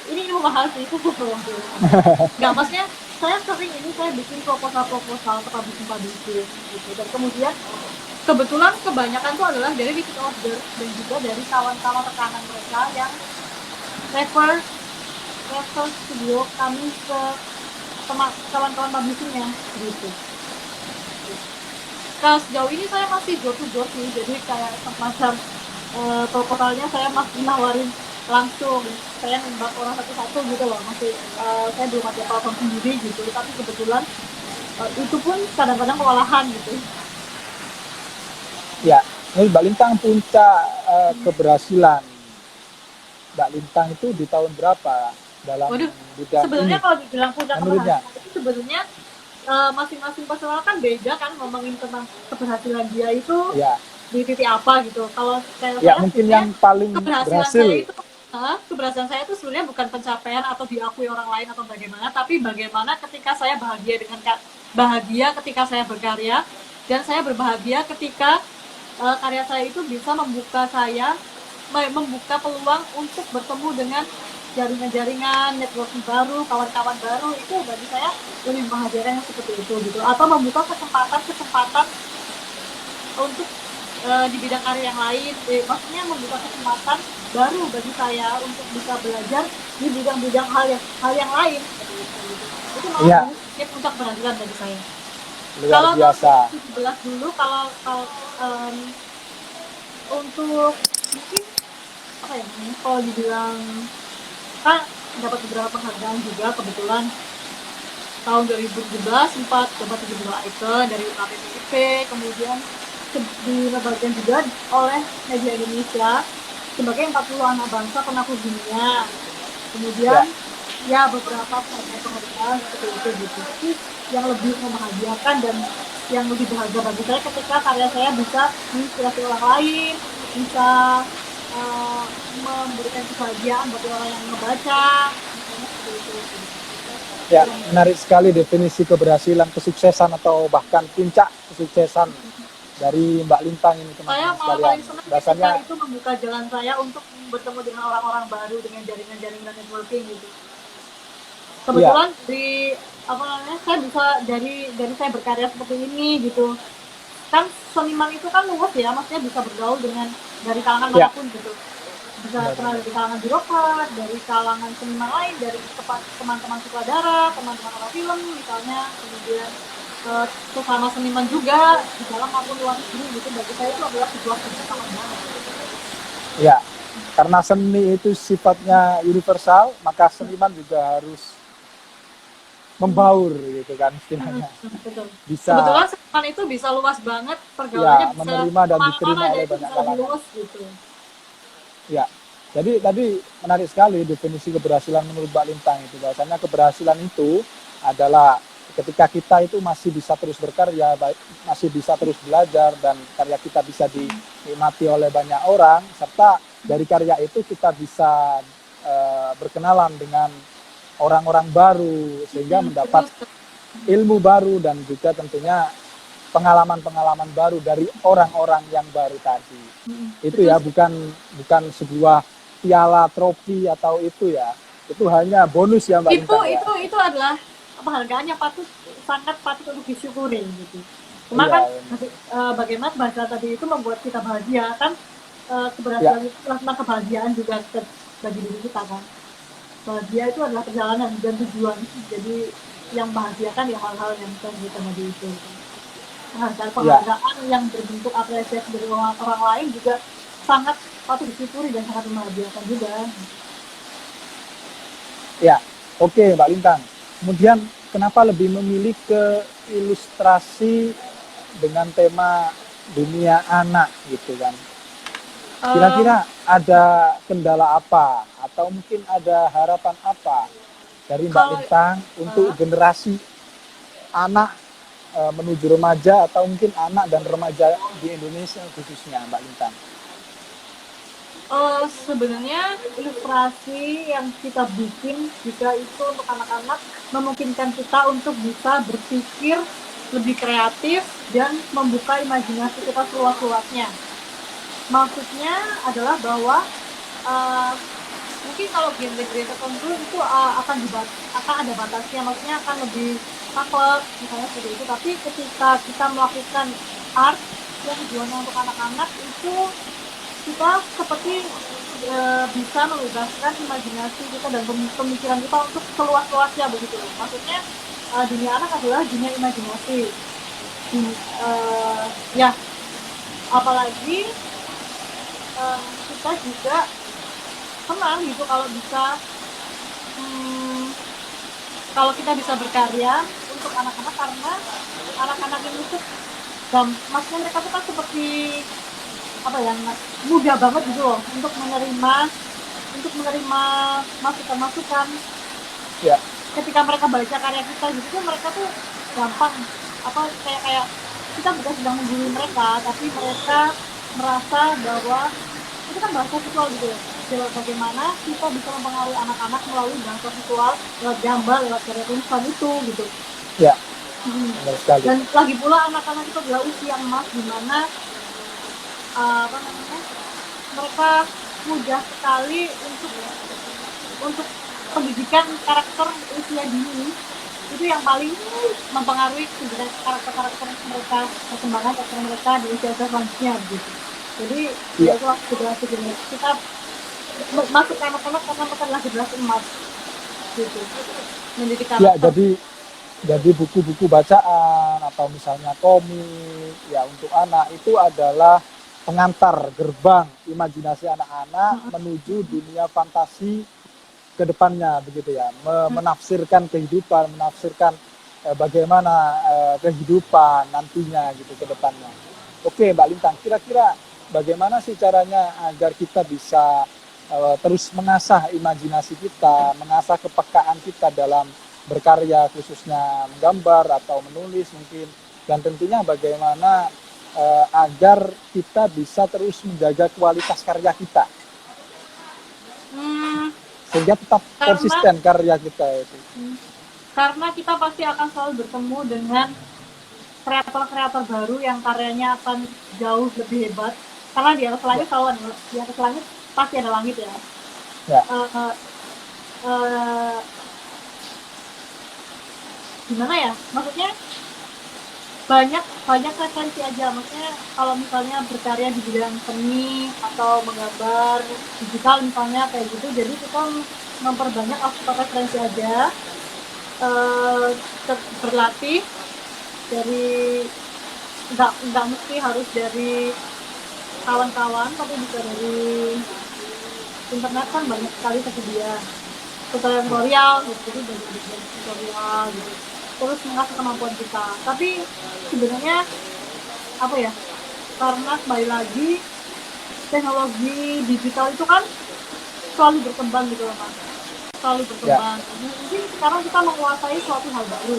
Ini mahal sih itu. Nggak, maksudnya saya sering ini saya bikin proposal ke publishing gitu, dan kemudian kebetulan kebanyakan tuh adalah dari repeat order dan juga dari kawan-kawan rekanan mereka yang refer studio kami ke kawan-kawan publishingnya gitu. Kalau sejauh ini saya masih door to door sih, jadi kayak semacam proposalnya saya masih nawarin langsung, saya nembak orang satu-satu gitu loh, masih saya belum ada platform sendiri gitu, tapi kebetulan itu pun kadang-kadang kewalahan gitu. Ya, ini Mbak Lintang puncak keberhasilan Mbak Lintang itu di tahun berapa dalam Waduh, bidang ini sebenarnya kalau dibilang puncak menurutnya? keberhasilan itu sebenarnya masing-masing personal kan beda kan ngomongin tentang keberhasilan dia itu Ya, di titik apa gitu. Kalau saya ya mungkin sebenarnya yang paling keberhasilan saya berhasil. itu keberhasilan saya itu sebenarnya bukan pencapaian atau diakui orang lain atau bagaimana, tapi bagaimana ketika saya bahagia ketika saya berkarya, dan saya berbahagia ketika karya saya itu bisa membuka peluang untuk bertemu dengan jaringan-jaringan, networking baru, kawan-kawan baru. Itu bagi saya lebih membahagiakan yang seperti itu gitu. Atau membuka kesempatan untuk di bidang karya yang lain, maksudnya membuka kesempatan baru bagi saya untuk bisa belajar di bidang-bidang hal yang lain seperti itu gitu. Itu malah Ya, ini puncak keberhasilan bagi saya. luar Kalau tahun biasa. 2017 dulu, kalau untuk mungkin apa ya namanya, kalau dibilang kan dapat beberapa penghargaan juga kebetulan tahun 2017 sempat dapat 72 icon dari KPPIP, kemudian dibagikan juga oleh media Indonesia sebagai 40 anak bangsa penakut dunia. Kemudian ya beberapa penghargaan seperti itu gitu. Tapi yang lebih membahagiakan dan yang lebih berharga bagi saya ketika karya saya bisa menginspirasi orang lain, bisa memberikan kebahagiaan bagi orang yang membaca, misalnya seperti itu. Ya, menarik sekali definisi keberhasilan, kesuksesan atau bahkan puncak kesuksesan dari Mbak Lintang ini, Saya teman-teman malah sekalian. paling senang Rasanya ketika itu membuka jalan saya untuk bertemu dengan orang-orang baru dengan jaringan-jaringan networking gitu. Kebetulan di apa namanya, saya bisa dari saya berkarya seperti ini gitu. Kan seniman itu kan luas ya, maksudnya bisa bergaul dengan dari kalangan manapun gitu. Bisa kenal dari kalangan birokrat, dari kalangan seniman lain, dari teman-teman sutradara, teman-teman orang film misalnya, kemudian sesama seniman juga di dalam maupun luar negeri gitu. Bagi saya itu adalah sebuah kebersamaan banget. ya, karena seni itu sifatnya universal, maka seniman juga harus membaur gitu kan istilahnya. Betul. Bisa Kebetulan seniman itu bisa luas banget, pergaulannya bisa menerima dan diterima kemana-mana dan oleh itu banyak bisa lebih kalangan. luas gitu. Ya, jadi tadi menarik sekali definisi keberhasilan menurut Mbak Lintang itu. Bahwasanya keberhasilan itu adalah ketika kita itu masih bisa terus berkarya, masih bisa terus belajar, dan karya kita bisa dinikmati oleh banyak orang, serta dari karya itu kita bisa berkenalan dengan orang-orang baru sehingga mendapat ilmu baru dan juga tentunya pengalaman-pengalaman baru dari orang-orang yang baru tadi. Itu ya, bukan sebuah piala, trofi atau itu ya. Itu hanya bonus ya Mbak Lintang ya. Itu adalah penghargaan yang sangat patut untuk disyukuri gitu. Cuma kan bagaimana bahasa tadi itu membuat kita bahagia kan, keberhasilan itu tentang kebahagiaan juga bagi diri kita kan. Bahagia itu adalah perjalanan dan tujuan. Jadi yang bahagiakan ya hal-hal yang kita tadi itu. Penghargaan yang berbentuk apresiasi dari orang lain juga sangat patut disyukuri dan sangat membahagiakan juga. Ya, oke Mbak Lintang. Kemudian kenapa lebih memilih ke ilustrasi dengan tema dunia anak gitu kan? Kira-kira ada kendala apa atau mungkin ada harapan apa dari Mbak Lintang untuk generasi anak menuju remaja atau mungkin anak dan remaja di Indonesia khususnya Mbak Lintang? Sebenarnya ilustrasi yang kita bikin juga itu untuk anak-anak memungkinkan kita untuk bisa berpikir lebih kreatif dan membuka imajinasi kita seluas-luasnya. Maksudnya adalah bahwa mungkin kalau genre-genre tertentu itu akan ada batasnya, maksudnya akan lebih saklek misalnya seperti itu. Tapi ketika kita melakukan art yang tujuannya untuk anak-anak itu kita seperti bisa membebaskan imajinasi kita dan pemikiran kita untuk seluas-luasnya begitu. Maksudnya dunia anak adalah dunia imajinasi. Ya, apalagi kita juga senang gitu kalau bisa kalau kita bisa berkarya untuk anak-anak, karena anak-anak ini tuh maksudnya mereka tuh kan seperti apa ya, mudah banget gitu loh untuk menerima masukan-masukan. Ya. Ketika mereka baca karya kita gitu tuh mereka tuh gampang kayak kita bukan sedang menggurui mereka, tapi mereka merasa bahwa itu kan bahasa visual gitu ya. Bagaimana kita bisa mempengaruhi anak-anak melalui bahasa visual, lewat gambar, lewat karya tulisan itu gitu. Ya. Benar sekali. Dan lagi pula anak-anak itu adalah usia emas di mana mereka mudah sekali untuk pendidikan karakter usia dini itu yang paling mempengaruhi karakter mereka, perkembangan karakter mereka di usia selanjutnya gitu. Jadi ya itu generasi kita masuk ke anak-anak karena mereka adalah generasi emas gitu. Mendidik karakter. Ya, jadi buku-buku bacaan atau misalnya komik ya untuk anak itu adalah pengantar gerbang imajinasi anak-anak menuju dunia fantasi ke depannya begitu ya, menafsirkan kehidupan, menafsirkan bagaimana kehidupan nantinya gitu ke depannya. Oke, Mbak Lintang, kira-kira bagaimana sih caranya agar kita bisa terus mengasah imajinasi kita, mengasah kepekaan kita dalam berkarya, khususnya menggambar atau menulis mungkin, dan tentunya bagaimana agar kita bisa terus menjaga kualitas karya kita Hmm, sehingga tetap karena konsisten karya kita itu. karena kita pasti akan selalu bertemu dengan kreator-kreator baru yang karyanya akan jauh lebih hebat, karena di atas langit selalu ada, di atas langit pasti ada langit ya. Ya, Eh, eh, Gimana ya, maksudnya banyak banyak referensi aja, maksudnya kalau misalnya berkarya di bidang seni atau menggambar digital misalnya kayak gitu, jadi kita memperbanyak aspek referensi aja, berlatih dari, nggak mesti harus dari kawan-kawan, tapi bisa dari internet, kan banyak sekali tersedia tutorial gitu, jadi belajar tutorial gitu, terus mengasah kemampuan kita. Tapi sebenarnya apa ya, karena kembali lagi teknologi digital itu kan selalu berkembang gitu loh Mas, selalu ya, berkembang. Mungkin sekarang kita menguasai suatu hal baru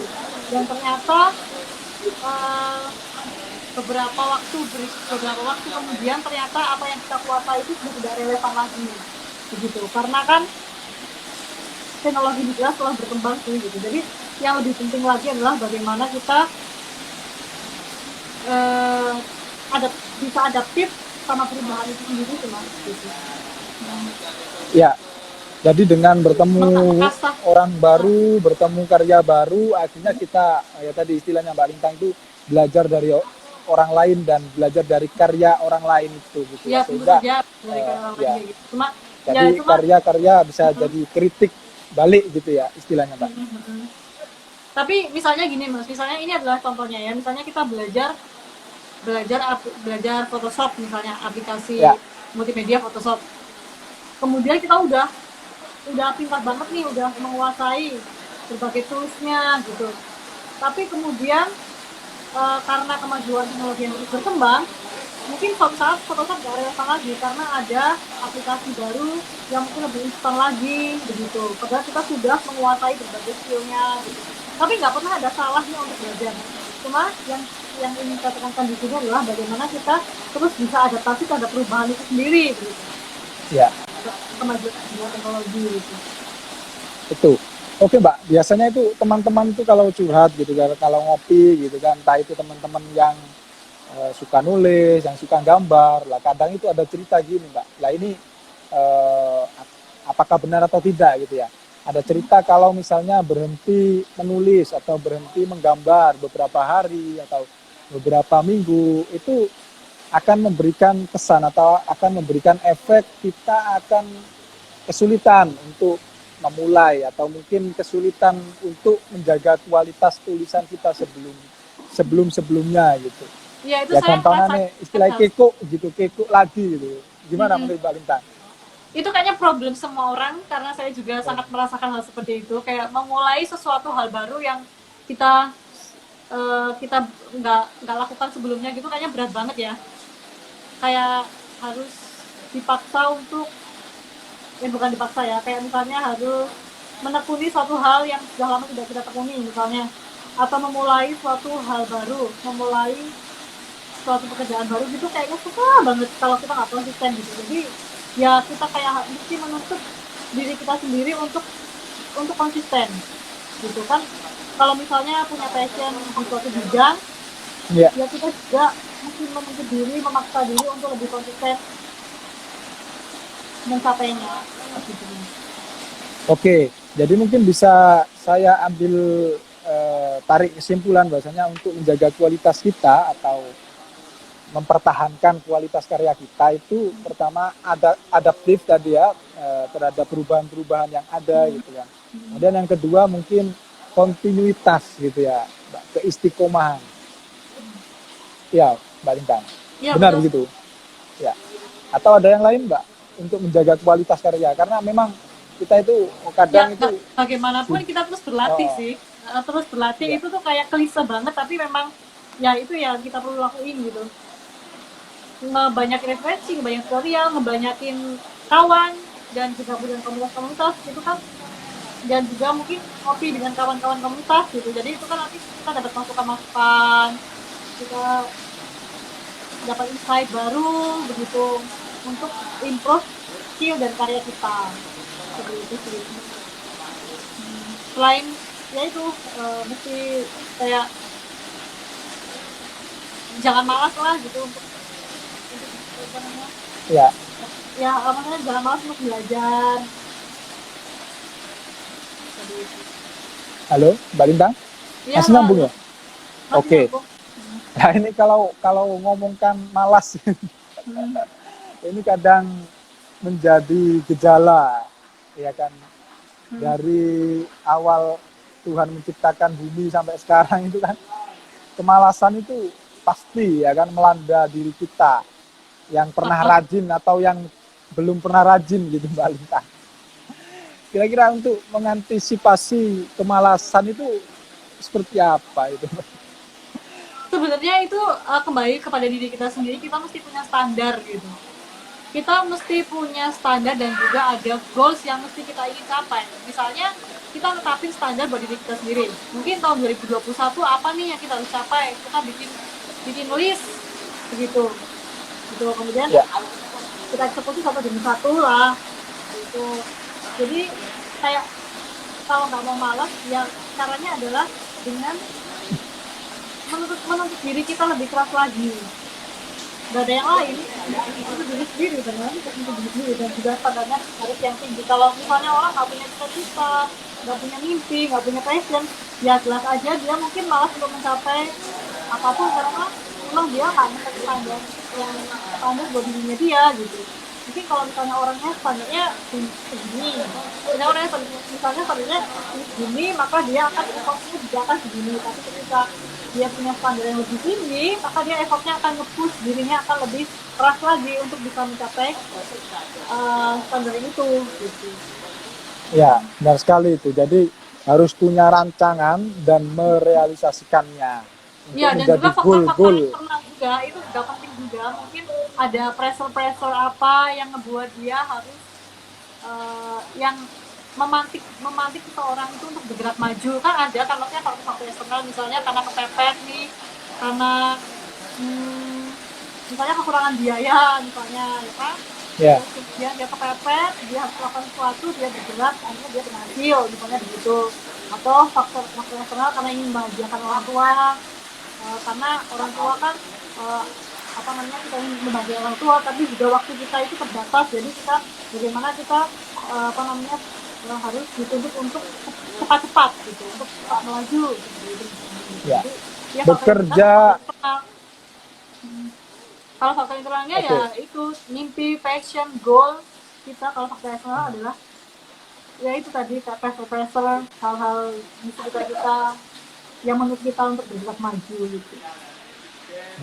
dan ternyata uh, beberapa waktu kemudian ternyata apa yang kita kuasai itu sudah tidak relevan lagi begitu, karena kan teknologi digital telah berkembang sih gitu. Jadi yang lebih penting lagi adalah bagaimana kita bisa adaptif sama perubahan itu sendiri sih Mas gitu. ya. Jadi dengan bertemu Mengasah. orang baru, bertemu karya baru, akhirnya kita ya tadi istilahnya Mbak Lintang itu belajar dari orang lain dan belajar dari karya orang lain itu gitu ya, Ya tentu sehingga saja dari orang ya, lain gitu. Cuma jadi karya-karya bisa jadi kritik balik gitu ya istilahnya Mbak. Tapi misalnya gini Mas, misalnya ini adalah contohnya ya, misalnya kita belajar Photoshop misalnya, aplikasi Ya, multimedia Photoshop. Kemudian kita udah pintar banget nih, udah menguasai berbagai toolsnya gitu. Tapi kemudian karena kemajuan teknologi yang terus berkembang, mungkin suatu saat Photoshop gak relevan lagi karena ada aplikasi baru yang mungkin lebih instan lagi begitu. Padahal kita sudah menguasai berbagai skillnya gitu. Tapi nggak pernah ada salahnya untuk belajar. Cuma yang ingin kita tekankan di sini adalah bagaimana kita terus bisa adaptasi terhadap perubahan itu sendiri gitu. ya. Kemajuan teknologi gitu. Itu. Oke Mbak, biasanya itu teman-teman itu kalau curhat gitu kan, kalau ngopi gitu kan, entah itu teman-teman yang suka nulis, yang suka gambar, lah kadang itu ada cerita gini Mbak. Lah ini apakah benar atau tidak gitu ya. Ada cerita kalau misalnya berhenti menulis atau berhenti menggambar beberapa hari atau beberapa minggu, itu akan memberikan kesan atau akan memberikan efek kita akan kesulitan untuk memulai atau mungkin kesulitan untuk menjaga kualitas tulisan kita sebelumnya gitu. Ya itu Ya saya gampangnya merasa nih istilah kekuk gitu, kekuk lagi gitu. Gimana menurut Mbak Lintang? itu kayaknya problem semua orang, karena saya juga sangat merasakan hal seperti itu, kayak memulai sesuatu hal baru yang kita kita nggak lakukan sebelumnya gitu, kayaknya berat banget ya, kayak harus dipaksa untuk bukan dipaksa ya, kayak misalnya harus menekuni suatu hal yang sudah lama tidak kita tekuni misalnya, atau memulai suatu hal baru, memulai suatu pekerjaan baru gitu, kayaknya susah banget kalau kita nggak konsisten gitu. Jadi ya kita kayak mesti menuntut diri kita sendiri untuk konsisten gitu kan. Kalau misalnya punya passion di suatu bidang, ya kita juga mesti menuntut diri, memaksa diri untuk lebih konsisten mencapainya gitu. Oke, jadi mungkin bisa saya ambil tarik kesimpulan bahwasanya untuk menjaga kualitas kita atau mempertahankan kualitas karya kita itu pertama adaptif tadi ya, terhadap perubahan-perubahan yang ada gitu kan. Kemudian yang kedua mungkin kontinuitas gitu ya, keistiqomahan. Ya, Mbak Lintang. Ya, Benar betul. begitu. Ya. Atau ada yang lain, Mbak, untuk menjaga kualitas karya? Karena memang kita itu Ya, kadang itu bagaimanapun kita terus berlatih oh, sih. Terus berlatih ya, itu tuh kayak klise banget, tapi memang ya itu yang kita perlu lakuin gitu. Ngebanyakin referensi, ngebanyakin tutorial, ngebanyakin kawan, dan juga dengan komunitas-komunitas itu kan, dan juga mungkin ngopi dengan kawan-kawan komunitas gitu. Jadi itu kan nanti kita dapat masukan-masukan, kita dapat insight baru begitu untuk improve skill dan karya kita. Seperti itu sih. Selain ya itu mesti kayak jangan malas lah gitu untuk apa namanya, ya. ya apa namanya, jangan malas untuk belajar. Seperti itu. Halo, Mbak Lintang? Ya, Masih nyambung ya? masih Oke. nyambung. Nah, ini kalau ngomongkan malas Hmm. ini kadang menjadi gejala, ya kan? Dari awal Tuhan menciptakan bumi sampai sekarang itu kan kemalasan itu pasti ya kan melanda diri kita yang pernah rajin atau yang belum pernah rajin gitu, Mbak Lintang. Kira-kira untuk mengantisipasi kemalasan itu seperti apa itu? Sebenarnya itu kembali kepada diri kita sendiri. Kita mesti punya standar gitu. Kita mesti punya standar dan juga ada goals yang mesti kita ingin capai. Misalnya kita tetapin standar buat diri kita sendiri. Mungkin tahun 2021 apa nih yang kita harus capai? Kita bikin list begitu. Gitu. Kemudian Ya, kita eksekusi satu demi satu lah. Gitu. Jadi kayak kalau nggak mau malas, ya caranya adalah dengan menuntut diri kita lebih keras lagi. Gak ada yang lain, itu diri sendiri benar, itu diri sendiri, dan juga standarnya harus yang tinggi. Kalau misalnya orang nggak punya cita-cita, nggak punya mimpi, nggak punya passion, ya jelas aja dia mungkin malas untuk mencapai apapun karena memang dia nggak mencapai standar yang standar buat dirinya dia gitu. Mungkin kalau misalnya orangnya standarnya segini, misalnya orangnya standarnya segini, maka dia akan effortnya juga akan segini. Tapi ketika dia punya standar yang lebih tinggi, maka dia effortnya akan nge-push dirinya akan lebih keras lagi untuk bisa mencapai standar itu gitu. ya, benar sekali itu. Jadi harus punya rancangan dan merealisasikannya untuk Ya, dan menjadi juga faktor-faktor goal-goal. internal juga itu juga penting juga. Mungkin ada pressure-pressure apa yang ngebuat dia harus yang memantik seseorang itu untuk bergerak maju. Kan ada kan maksudnya faktor-faktor eksternal, misalnya karena kepepet nih, karena misalnya kekurangan biaya misalnya, ya kan. Ya, Dia kepepet, dia harus melakukan sesuatu, dia bergerak, akhirnya dia berhasil, misalnya begitu. Atau faktor eksternal karena ingin membahagiakan orang tua, karena orang tua kan apa namanya, kita ingin membahagiakan orang tua, tapi juga waktu kita itu terbatas, jadi kita bagaimana kita apa namanya, harus dituntut untuk cepat-cepat gitu, untuk cepat melaju gitu. ya. Jadi ya faktor Bekerja. internal. Kalau faktor internalnya Oke. ya itu mimpi, passion, goal kita. Kalau faktor eksternal adalah ya itu tadi pressure, hal-hal di sekitar kita yang menurut kita untuk bergerak maju gitu.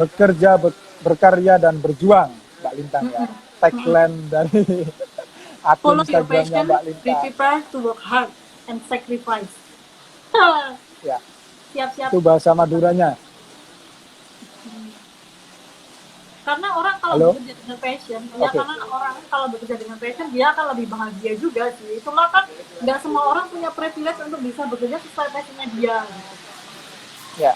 Bekerja, berkarya dan berjuang, Mbak Lintang ya. Tagline dari akun Follow your Instagramnya passion, Mbak be Lintang. prepared to work hard and sacrifice. Ya, Siap-siap. itu bahasa Maduranya. Karena orang kalau Halo? bekerja dengan passion, ya Oke. karena orang kalau bekerja dengan passion dia akan lebih bahagia juga sih. Cuma kan nggak semua orang punya privilege untuk bisa bekerja sesuai passionnya dia. Gitu. Ya,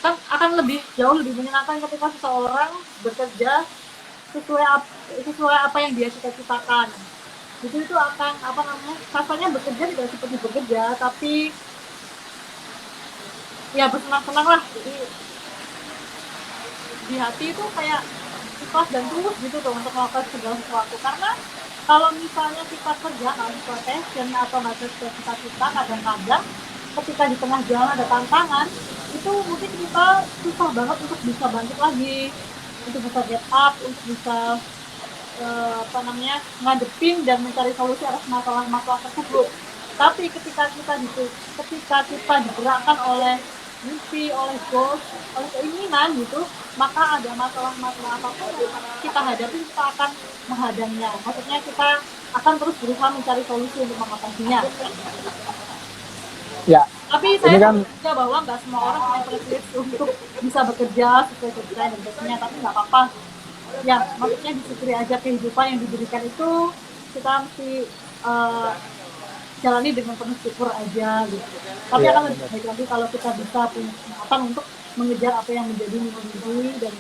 Kan akan jauh lebih menyenangkan ketika seseorang bekerja sesuai apa yang dia cita-citakan. Itu akan apa namanya, rasanya bekerja tidak seperti bekerja, tapi ya bersenang-senang lah. Jadi di hati itu kayak ikhlas dan tulus gitu tuh untuk melakukan segala sesuatu. Karena kalau misalnya kita kerja nggak sesuai passion atau nggak sesuai cita-cita, kadang-kadang ketika di tengah jalan ada tantangan, itu mungkin kita susah banget untuk bisa bangkit lagi, untuk bisa get up, untuk bisa apa namanya, ngadepin dan mencari solusi atas masalah-masalah tersebut. Tapi ketika kita digerakkan oleh mimpi, oleh goals, oleh keinginan gitu, maka ada masalah-masalah apapun yang kita hadapi, kita akan menghadangnya. Maksudnya kita akan terus berusaha mencari solusi untuk mengatasinya. Ya, Tapi ini saya kan juga bahwa nggak semua orang punya privilege untuk bisa bekerja sesuai kebutuhan dan passionnya, tapi nggak apa-apa. Ya, maksudnya disyukuri aja kehidupan yang diberikan itu, kita mesti uh, jalani dengan penuh syukur aja gitu. Tapi ya akan lebih benar. baik lagi kalau kita bisa punya kesempatan untuk mengejar apa yang menjadi mimpi dan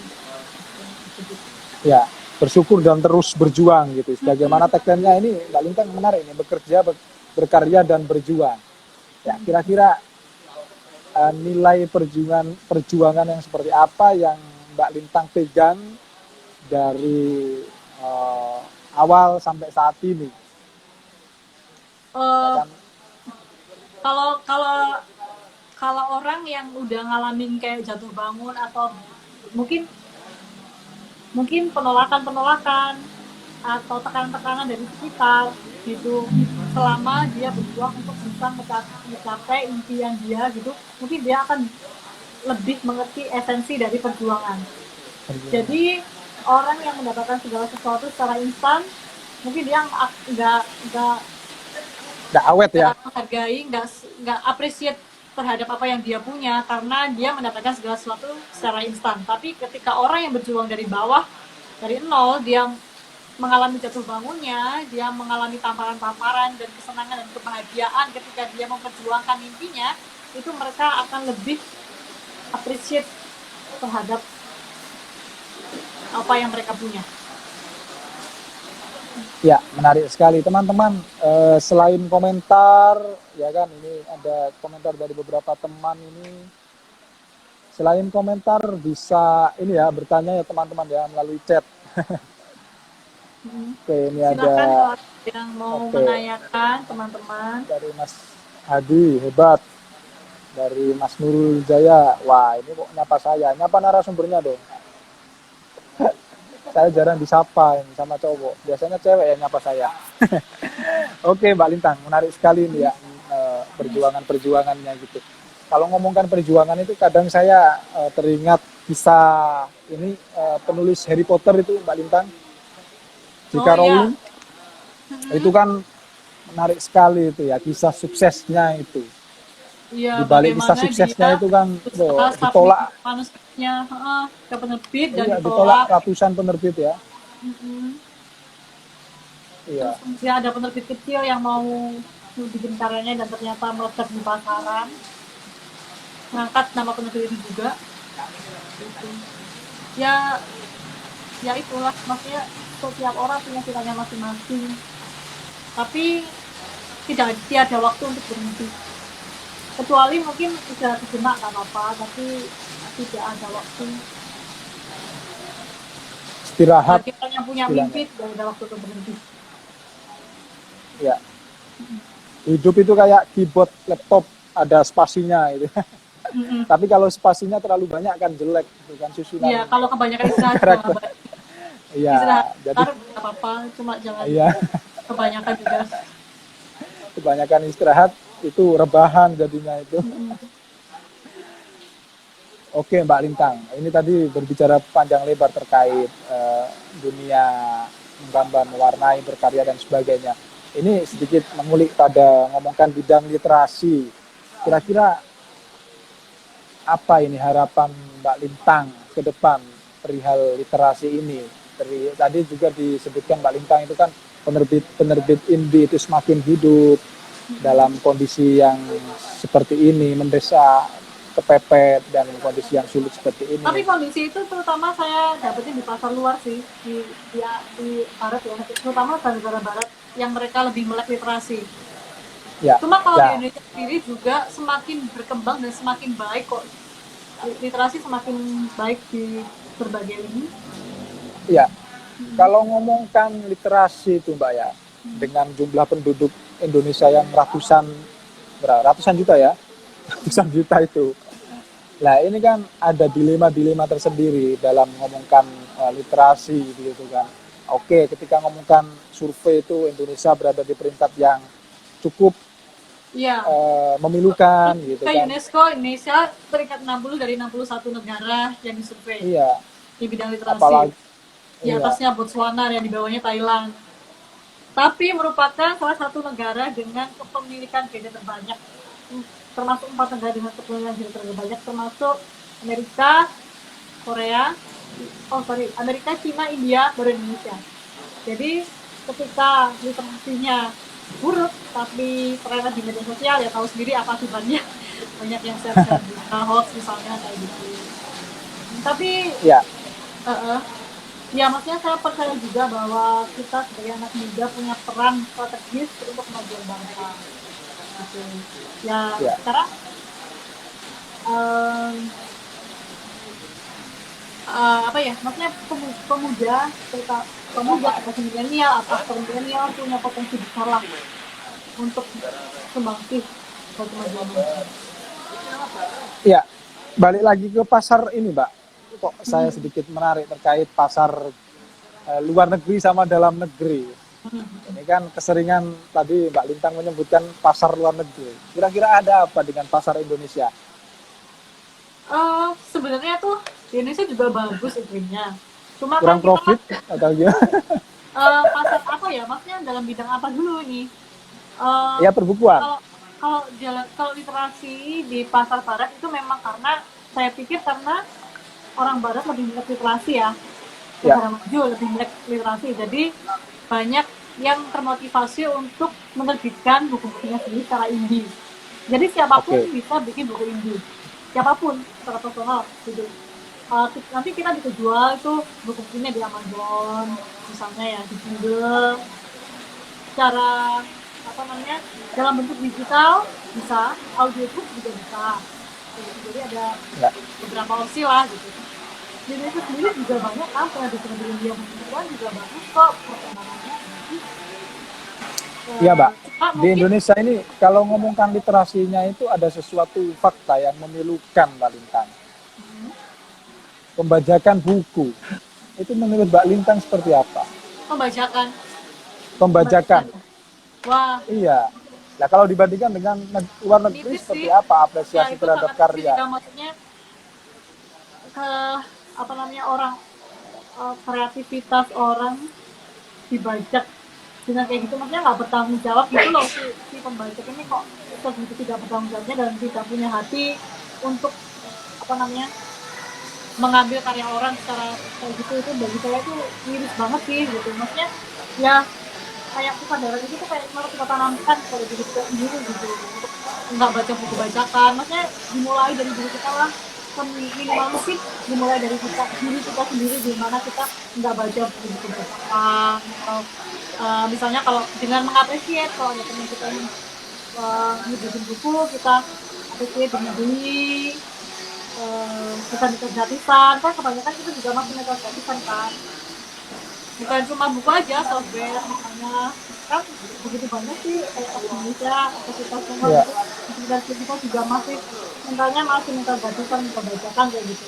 tersebut. Ya, bersyukur dan terus berjuang gitu. Sebagaimana tagline-nya ini Mbak Lintang menarik ini, bekerja, berkarya dan berjuang. Ya, kira-kira nilai perjuangan yang seperti apa yang Mbak Lintang pegang dari awal sampai saat ini, ya Uh, kan? kalau kalau kalau orang yang udah ngalamin kayak jatuh bangun atau mungkin mungkin penolakan-penolakan atau tekanan-tekanan dari sekitar gitu, selama dia berjuang untuk bisa mencapai impian dia gitu, mungkin dia akan lebih mengerti esensi dari perjuangan. Perjuangan. Jadi orang yang mendapatkan segala sesuatu secara instan, mungkin dia nggak Nggak awet ya? menghargai, nggak appreciate terhadap apa yang dia punya karena dia mendapatkan segala sesuatu secara instan. Tapi ketika orang yang berjuang dari bawah, dari nol, dia mengalami jatuh bangunnya, dia mengalami tamparan-tamparan dan kesenangan dan kebahagiaan ketika dia memperjuangkan mimpinya, itu mereka akan lebih appreciate terhadap apa yang mereka punya. Ya, menarik sekali teman-teman. Selain komentar, ya kan, ini ada komentar dari beberapa teman ini. Selain komentar bisa ini ya bertanya ya teman-teman ya melalui chat. Oke, ini ada Silakan kalau ada yang mau oke menanyakan teman-teman. dari Mas Hadi hebat, dari Mas Nurul Jaya. Wah, ini kok nyapa saya, nyapa narasumbernya dong. Saya jarang disapa ini sama cowok, biasanya cewek yang nyapa saya. Oke Mbak Lintang, menarik sekali ini ya perjuangan-perjuangannya gitu. Kalau ngomongkan perjuangan itu kadang saya teringat kisah ini penulis Harry Potter itu Mbak Lintang, Oh J.K. iya, Rowling. Itu kan menarik sekali itu ya kisah suksesnya itu. iya Di balik kisah bagaimana dia suksesnya itu kan berusaha submit ditolak, manuskripnya ke penerbit dan iya ditolak ditolak. ratusan penerbit ya. Mm-mm. Terus Iya, kemudian ada penerbit kecil yang mau bikin karyanya dan ternyata meledak di pasaran, mengangkat nama penerbit itu juga. Gitu. Ya, ya itulah maksudnya setiap orang punya ceritanya masing-masing. Tapi tidak tiada waktu untuk berhenti. Kecuali mungkin istirahat sejenak nggak apa-apa, tapi tidak ada waktu. istirahat Bagi orang yang punya istilahnya. mimpi tidak ada waktu untuk berhenti. Ya, hidup itu kayak keyboard laptop ada spasinya itu. Mm-mm. Tapi kalau spasinya terlalu banyak kan jelek, bukan susunan Iya, kalau kebanyakan istirahat juga nggak karakter. baik. Iya, Istirahat jadi bentar nggak apa-apa, cuma jangan iya kebanyakan juga. kebanyakan istirahat itu rebahan jadinya itu. Mm-mm. Oke Mbak Lintang, ini tadi berbicara panjang lebar terkait dunia menggambar, mewarnai, berkarya dan sebagainya. Ini sedikit mengulik pada ngomongkan bidang literasi. Kira-kira apa ini harapan Mbak Lintang ke depan perihal literasi ini? Tadi juga disebutkan Mbak Lintang itu kan penerbit indie itu semakin hidup dalam kondisi yang seperti ini, mendesak, kepepet dan kondisi yang sulit seperti Tapi ini. kondisi itu terutama saya dapetin di pasar luar sih, di barat ya, terutama negara barat yang mereka lebih melek literasi. Ya, Cuma kalau di ya, Indonesia sendiri juga semakin berkembang dan semakin baik kok, literasi semakin baik di berbagai lini. ya. Kalau ngomongkan literasi itu Mbak ya, dengan jumlah penduduk Indonesia yang ratusan juta ya, ratusan juta itu. Nah ini kan ada dilema-dilema tersendiri dalam ngomongkan literasi gitu kan. Oke, ketika ngomongkan survei itu Indonesia berada di peringkat yang cukup Iya. memilukan gitu Ke kan. UNESCO, Indonesia peringkat 60 dari 61 negara yang disurvei Iya, di bidang literasi. apalagi Di iya, atasnya Botswana dan di bawahnya Thailand. Tapi merupakan salah satu negara dengan kepemilikan gadget terbanyak. Termasuk 4 negara dengan kepemilikan gadget terbanyak, termasuk Amerika, Korea, Amerika, Cina, India, baru Indonesia. Jadi ketika literasinya buruk tapi ternyata di media sosial, ya tahu sendiri apa akibatnya. Banyak yang share-share berita hoax misalnya kayak gitu. Tapi iya, uh, ya maksudnya saya percaya juga bahwa kita sebagai anak muda punya peran strategis untuk kemajuan bangsa gitu. Ya iya, sekarang um, apa ya, maksudnya pemuda, kita pemuda generasi milenial atau milenial punya potensi besar lah untuk sumbangsi bagi kemajuan bangsa. iya. Balik lagi ke pasar ini, Mbak. Kok saya Hmm. sedikit menarik terkait pasar luar negeri sama dalam negeri. Ini kan keseringan tadi Mbak Lintang menyebutkan pasar luar negeri. Kira-kira ada apa dengan pasar Indonesia? Sebenarnya tuh di Indonesia juga bagus iklimnya. Cuma kan Kurang kita kan profit atau gimana? pasar apa ya, maksudnya dalam bidang apa dulu nih? Eh, Ya perbukuan. kalau kalau kalau literasi di pasar barat itu memang karena saya pikir karena orang barat lebih melek literasi ya, Ya, negara maju lebih melek literasi, jadi banyak yang termotivasi untuk menerbitkan buku-bukunya sendiri secara indie. Jadi siapapun oke. bisa bikin buku indie, siapapun secara personal gitu. Nanti kita bisa jual itu buku-bukunya di Amazon misalnya ya, di Google, secara apa namanya, dalam bentuk digital bisa, audiobook juga bisa gitu. Jadi ada Ya, beberapa opsi lah gitu. Di Indonesia sendiri juga banyak kan tradisi India perempuan juga bagus kok perkembangannya. Jadi iya, Mbak. cuma Di mungkin Indonesia ini kalau ngomongkan literasinya itu ada sesuatu fakta yang memilukan, Mbak Lintang. Pembajakan buku. Itu menurut Mbak Lintang seperti apa? pembajakan Pembajakan. pembajakan wah, Iya. Nah, kalau dibandingkan dengan luar negeri tipis seperti sih apa ya, apresiasi itu terhadap sangat tipis karya? ya, maksudnya ke apa namanya, orang kreativitas orang dibajak dengan kayak gitu, maksudnya nggak bertanggung jawab gitu loh, si pembajak ini kok segitu tidak bertanggung jawabnya dan tidak punya hati untuk apa namanya, mengambil karya orang secara kayak gitu. Itu bagi saya itu miris banget sih gitu, maksudnya ya kayak kesadaran itu tuh kayak harus kita tanamkan pada diri kita sendiri gitu, untuk nggak baca buku bacakan, maksudnya dimulai dari diri kita lah, minimal mungkin dimulai dari kita, diri kita sendiri, gimana kita nggak baca buku-buku bacakan, atau misalnya kalau dengan mengapresiasi kalau ada teman kita yang ngebikin buku, kita apresiasi dengan beli, kita bisa gratisan kan, kebanyakan kita juga masih minta gratisan kan, bukan cuma buku aja, software misalnya kan begitu banyak sih kayak Indonesia atau kita semua Ya, gitu, sekitar kita juga masih mintanya, masih minta gratisan, minta bajakan kayak gitu.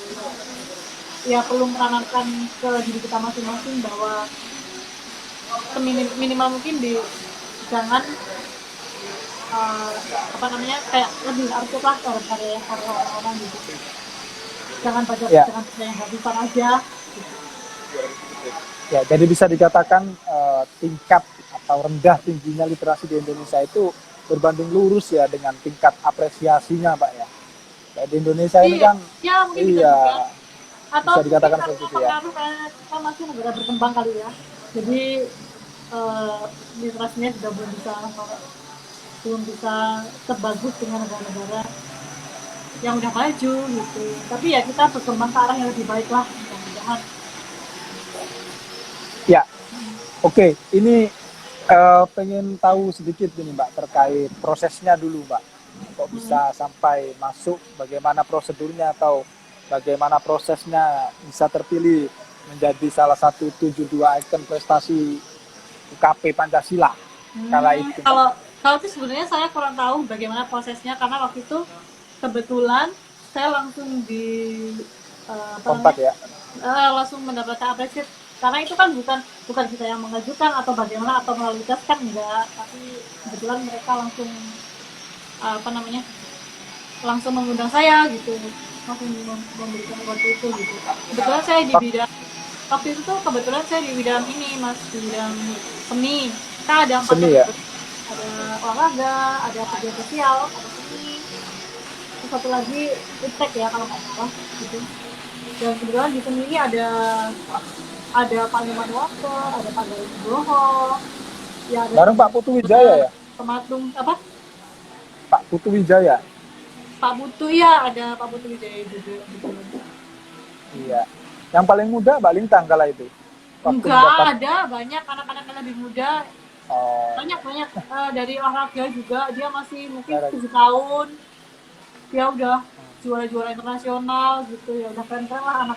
Ya perlu menanamkan ke diri kita masing-masing bahwa minimal mungkin jangan uh, apa namanya, kayak lebih artis lah terhadap karya orang-orang gitu, jangan baca, ya, jangan baca yang gratisan aja gitu. ya. Jadi bisa dikatakan tingkat atau rendah tingginya literasi di Indonesia itu berbanding lurus ya dengan tingkat apresiasinya, Pak ya. Kayak di Indonesia ini Iya, kan, ya mungkin bisa iya, juga, atau bisa mungkin dikatakan seperti karena itu ya. pengaruh karena kita masih negara berkembang kali ya, jadi uh, literasinya juga belum bisa sebagus dengan negara-negara yang udah maju gitu, tapi ya kita berkembang ke arah yang lebih baik lah mudah-mudahan. Ya, oke. Ini pengen tahu sedikit ini Mbak terkait prosesnya dulu Mbak. Kok Hmm. bisa sampai masuk, bagaimana prosedurnya atau bagaimana prosesnya bisa terpilih menjadi salah satu 72 ikon prestasi UKP Pancasila kala itu Mbak. Kalau kalau itu sebenarnya saya kurang tahu bagaimana prosesnya, karena waktu itu kebetulan saya langsung apa Kontak namanya, ya. langsung mendapatkan apresiasi, karena itu kan bukan bukan kita yang mengajukan atau bagaimana atau melalui tes kan enggak, tapi kebetulan mereka langsung apa namanya, langsung mengundang saya gitu, langsung memberikan waktu itu gitu. Kebetulan saya di bidang waktu itu tuh kebetulan saya di bidang ini mas, di bidang seni. Kita ada 4 Seni ya. kategori, ada olahraga, ada kerja sosial, ada seni, terus satu lagi iptek ya kalau nggak salah gitu. Dan kebetulan di seni ini ada Pak Nyoman Water, ada Pak Galuh Nugroho, ya ada Bareng Pak Putu Wijaya ya. Pematung apa, Pak Putu Wijaya. Pak Putu ya, ada Pak Putu Wijaya juga gitu. Iya. Yang paling muda Mbak Lintang kala itu. Waktu Enggak, mendapat ada banyak anak-anak yang lebih muda, banyak banyak. Dari olahraga juga dia masih mungkin 7 tahun, dia udah juara-juara internasional gitu ya, udah keren-keren lah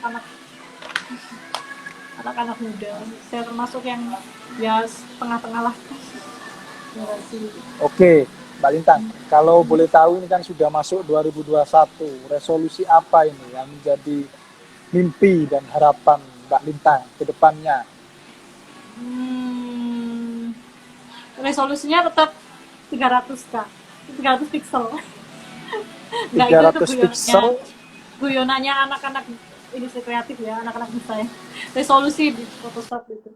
anak-anak muda. Saya termasuk yang ya tengah-tengah lah generasi. Oke, Mbak Lintang, kalau boleh tahu ini kan sudah masuk 2021, resolusi apa ini yang menjadi mimpi dan harapan Mbak Lintang ke depannya? Resolusinya tetap 300k, 300 pixel. Nggak, itu 300 pixel. guyonannya anak-anak industri kreatif ya, anak-anak desain. Resolusi di Photoshop itu.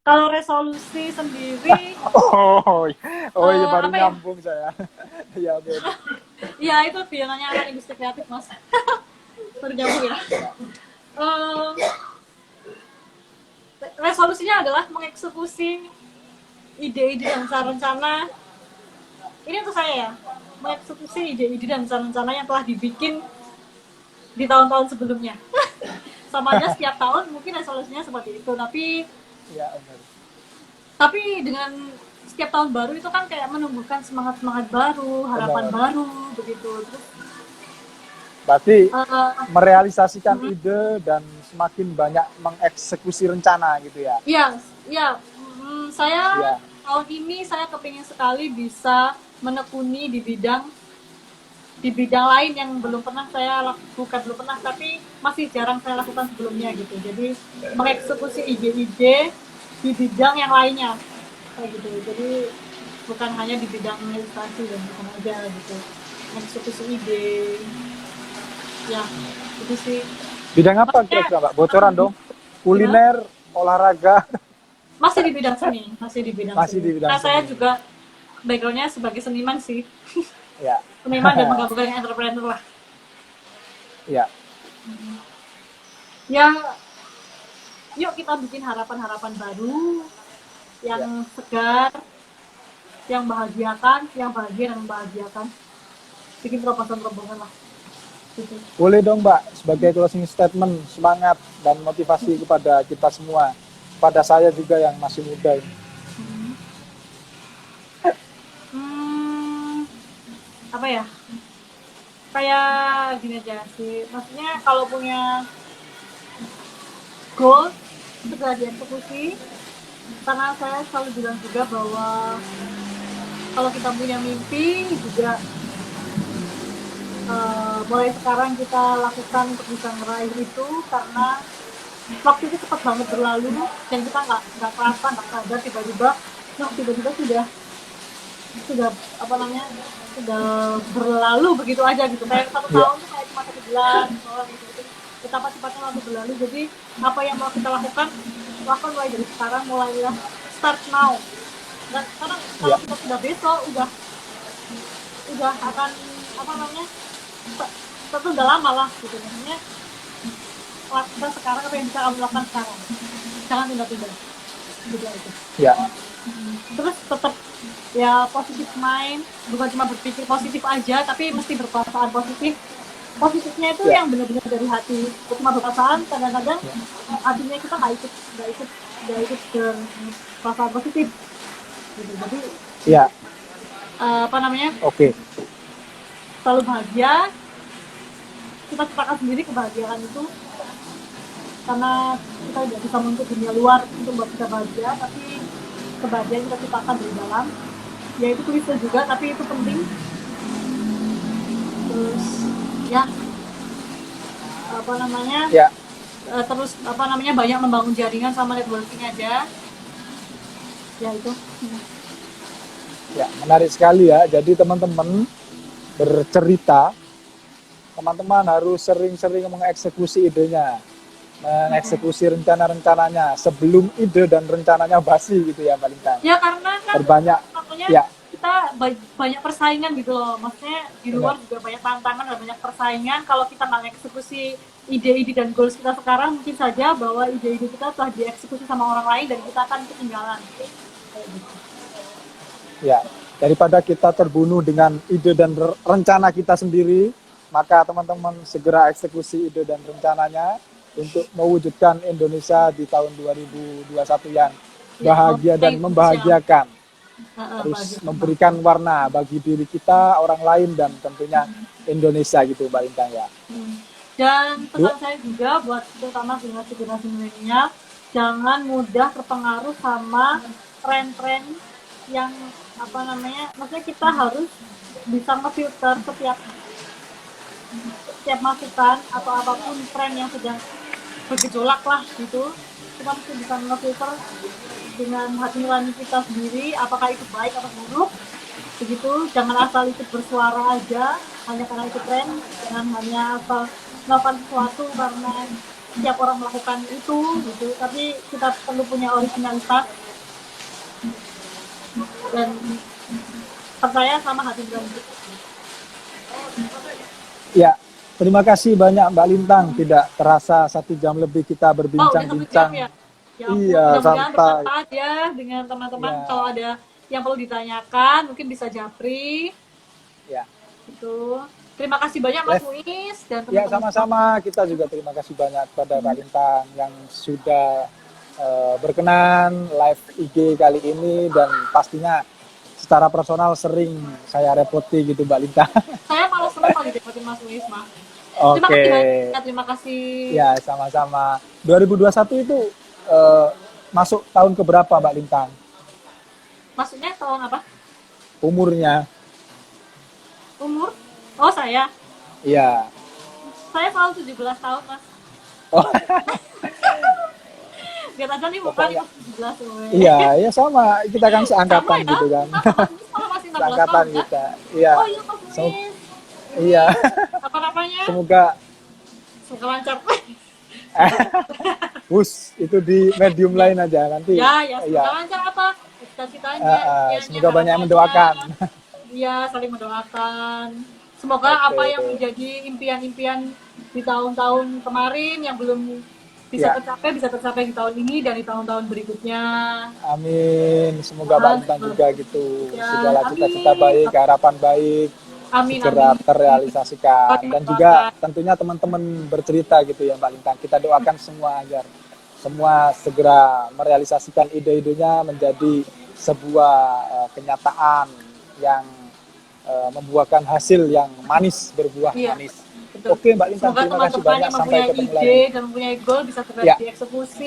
Kalau resolusi sendiri, Oh iya baru apa ya? nyambung saya. Ya oke. Ya itu guyonannya anak industri kreatif mas. Tergabung ya. Resolusinya adalah mengeksekusi ide-ide dan rencana. Ini untuk saya ya, mengeksekusi ide-ide dan rencana yang telah dibikin di tahun-tahun sebelumnya. Sama aja setiap tahun mungkin resolusinya seperti itu, Ya benar. tapi dengan setiap tahun baru itu kan kayak menumbuhkan semangat baru, harapan baru begitu. Terus berarti merealisasikan ide dan semakin banyak mengeksekusi rencana gitu ya. iya, iya. Saya Ya. tahun ini saya kepingin sekali bisa menekuni di bidang lain yang belum pernah saya lakukan, tapi masih jarang saya lakukan sebelumnya gitu. Jadi mengeksekusi ide-ide di bidang yang lainnya kayak gitu. Jadi bukan hanya di bidang ilustrasi dan bukan aja gitu, mengeksekusi ide ya itu sih. Bidang apa kira-kira Mbak? Bocoran dong. Kuliner, olahraga. Masih di bidang seni, masih di bidang Masih seni. di bidang Nah, saya seni. juga backgroundnya sebagai seniman sih. Ya. Seniman dan menggabungkan entrepreneur lah. Ya. Ya, yuk kita bikin harapan-harapan baru yang segar, yang bahagiakan, yang bahagia dan membahagiakan. Bikin terobosan-terobosan lah. Gitu. Boleh dong Mbak, sebagai closing statement, semangat dan motivasi kepada kita semua. Pada saya juga yang masih muda ini. Apa ya? Kayak gini aja sih. Maksudnya kalau punya goal, segera dieksekusi. Karena saya selalu bilang juga bahwa kalau kita punya mimpi juga mulai sekarang kita lakukan untuk bisa meraih itu, karena waktu itu cepat banget berlalu dan kita nggak kerasa, nggak sadar tiba-tiba sudah apa namanya, sudah berlalu begitu aja gitu. Kayak 1 tahun tuh kayak cuma 1 bulan gitu. Betapa cepatnya waktu berlalu. Jadi apa yang mau kita lakukan mulai dari sekarang, mulailah start now. Dan karena kalau kita sudah besok udah akan apa namanya, tertunda lama lah gitu. Maksudnya lakukan sekarang apa yang bisa kamu lakukan sekarang, jangan tunda-tunda gitu aja. Ya. Terus tetap ya positif mind, bukan cuma berpikir positif aja tapi mesti berperasaan positif. Positifnya itu yang benar-benar dari hati, cuma berperasaan. Kadang-kadang artinya kita nggak ikut ke perasaan positif gitu. Jadi Ya. apa namanya, selalu bahagia. Kita ciptakan sendiri kebahagiaan itu, karena kita tidak bisa menuntut dunia luar untuk membuat kita bahagia, tapi kebahagiaan kita ciptakan dari dalam. Ya itu klise juga, tapi itu penting. Terus ya apa namanya, terus apa namanya, banyak membangun jaringan sama networking aja. Ya itu. Ya, menarik sekali ya. Jadi teman-teman bercerita, teman-teman harus sering-sering mengeksekusi idenya, mengeksekusi rencana-rencananya sebelum ide dan rencananya basi gitu ya Mbak Lintang. Ya karena kan Berbanyak, namanya ya kita banyak persaingan gitu loh. Maksudnya di benar. luar juga banyak tantangan dan banyak persaingan. Kalau kita nggak eksekusi ide-ide dan goals kita sekarang, mungkin saja bahwa ide-ide kita telah dieksekusi sama orang lain dan kita akan ketinggalan. Kayak gitu. Ya, daripada kita terbunuh dengan ide dan rencana kita sendiri, maka teman-teman segera eksekusi ide dan rencananya untuk mewujudkan Indonesia di tahun 2021 yang bahagia dan membahagiakan. Terus memberikan warna bagi diri kita, orang lain, dan tentunya Indonesia gitu Mbak Lintang ya. Dan pesan saya juga buat terutama generasi milenial, jangan mudah terpengaruh sama tren-tren yang maksudnya kita harus bisa ngefilter setiap masukan atau apapun tren yang sedang bergejolak lah gitu, kita mesti bisa ngefilter dengan hati nurani kita sendiri apakah itu baik atau buruk begitu. Jangan asal ikut bersuara aja hanya karena itu tren, jangan hanya asal melakukan sesuatu karena setiap orang melakukan itu gitu, tapi kita perlu punya originalitas dan percaya sama hati nurani. Ya, terima kasih banyak Mbak Lintang. Tidak terasa 1 jam lebih kita berbincang-bincang. Ya? Iya, mudah-mudahan santai. bermanfaat ya dengan teman-teman. Ya. Kalau ada yang perlu ditanyakan, mungkin bisa japri. Ya. Itu. Terima kasih banyak Mas Muiz dan teman-teman. Ya, sama-sama. Kita juga terima kasih banyak kepada Mbak Lintang yang sudah berkenan live IG kali ini, dan pastinya secara personal sering saya repoti gitu Mbak Lintang. Saya malah senang kalau direpotin Mas Muiz, Mas. Oke. Terima kasih. Ya, sama-sama. 2021 itu masuk tahun keberapa Mbak Lintang? Maksudnya tahun apa? Umurnya? Umur? Oh, saya? Iya. Saya selalu 17 tahun, Mas. Oh. Lihat aja nih muka nih 17. Iya, ya sama. Kita kan seangkatan ya? gitu kan. Masih 16 Seangkatan tahun, kita. Iya. Oh iya, Mas Muiz. Iya. Apa namanya? Semoga lancar. itu di medium lain aja nanti. Ya, semoga lancar apa? Cita-citanya. Semoga banyak yang mendoakan. Iya, saling mendoakan. Semoga apa yang menjadi impian-impian di tahun-tahun kemarin yang belum bisa tercapai di tahun ini dan di tahun-tahun berikutnya. Amin. Semoga Mbak Lintang juga gitu. Ya, segala cita-cita baik, harapan baik segera terrealisasikan. Dan juga tentunya teman-teman bercerita gitu ya Mbak Lintang. Kita doakan semua agar semua segera merealisasikan ide-idenya menjadi sebuah kenyataan yang membuahkan hasil yang manis, berbuah manis. Betul. Oke Mbak Lintang, terima kasih banyak. Sampai ketemu lagi. Dan mempunyai goal bisa segera dieksekusi.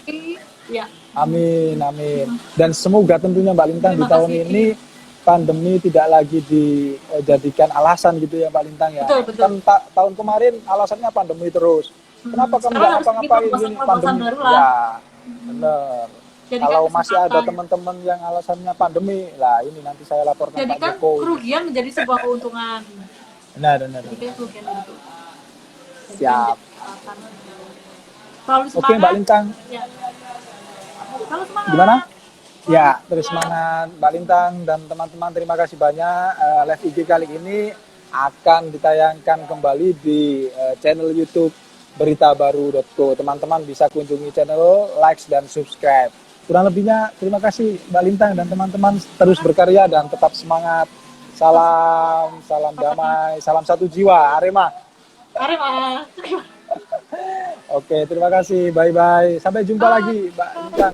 Ya. Amin, amin. Dan semoga tentunya Mbak Lintang di tahun ini pandemi tidak lagi dijadikan alasan gitu ya Mbak Lintang ya. Betul. Kan tahun kemarin alasannya pandemi terus. Kenapa kamu nggak apa-ngapain gini pandemi? Ya, benar. Kalau masih ada teman-teman yang alasannya pandemi, lah ini nanti saya laporkan Pak Jokowi. Jadi kan kerugian menjadi sebuah keuntungan. Benar. Jadi kerugian itu. Siap. Selalu semangat. Oke Mbak Lintang. Ya. Selalu semangat. Gimana? Ya, terus semangat Mbak Lintang dan teman-teman, terima kasih banyak. Live IG kali ini akan ditayangkan kembali di channel YouTube beritabaru.co. Teman-teman bisa kunjungi channel, like dan subscribe. Kurang lebihnya terima kasih Mbak Lintang dan teman-teman, terus berkarya dan tetap semangat. Salam damai, salam satu jiwa, Arema. Oke, terima kasih. Bye-bye. Sampai jumpa lagi Mbak Lintang.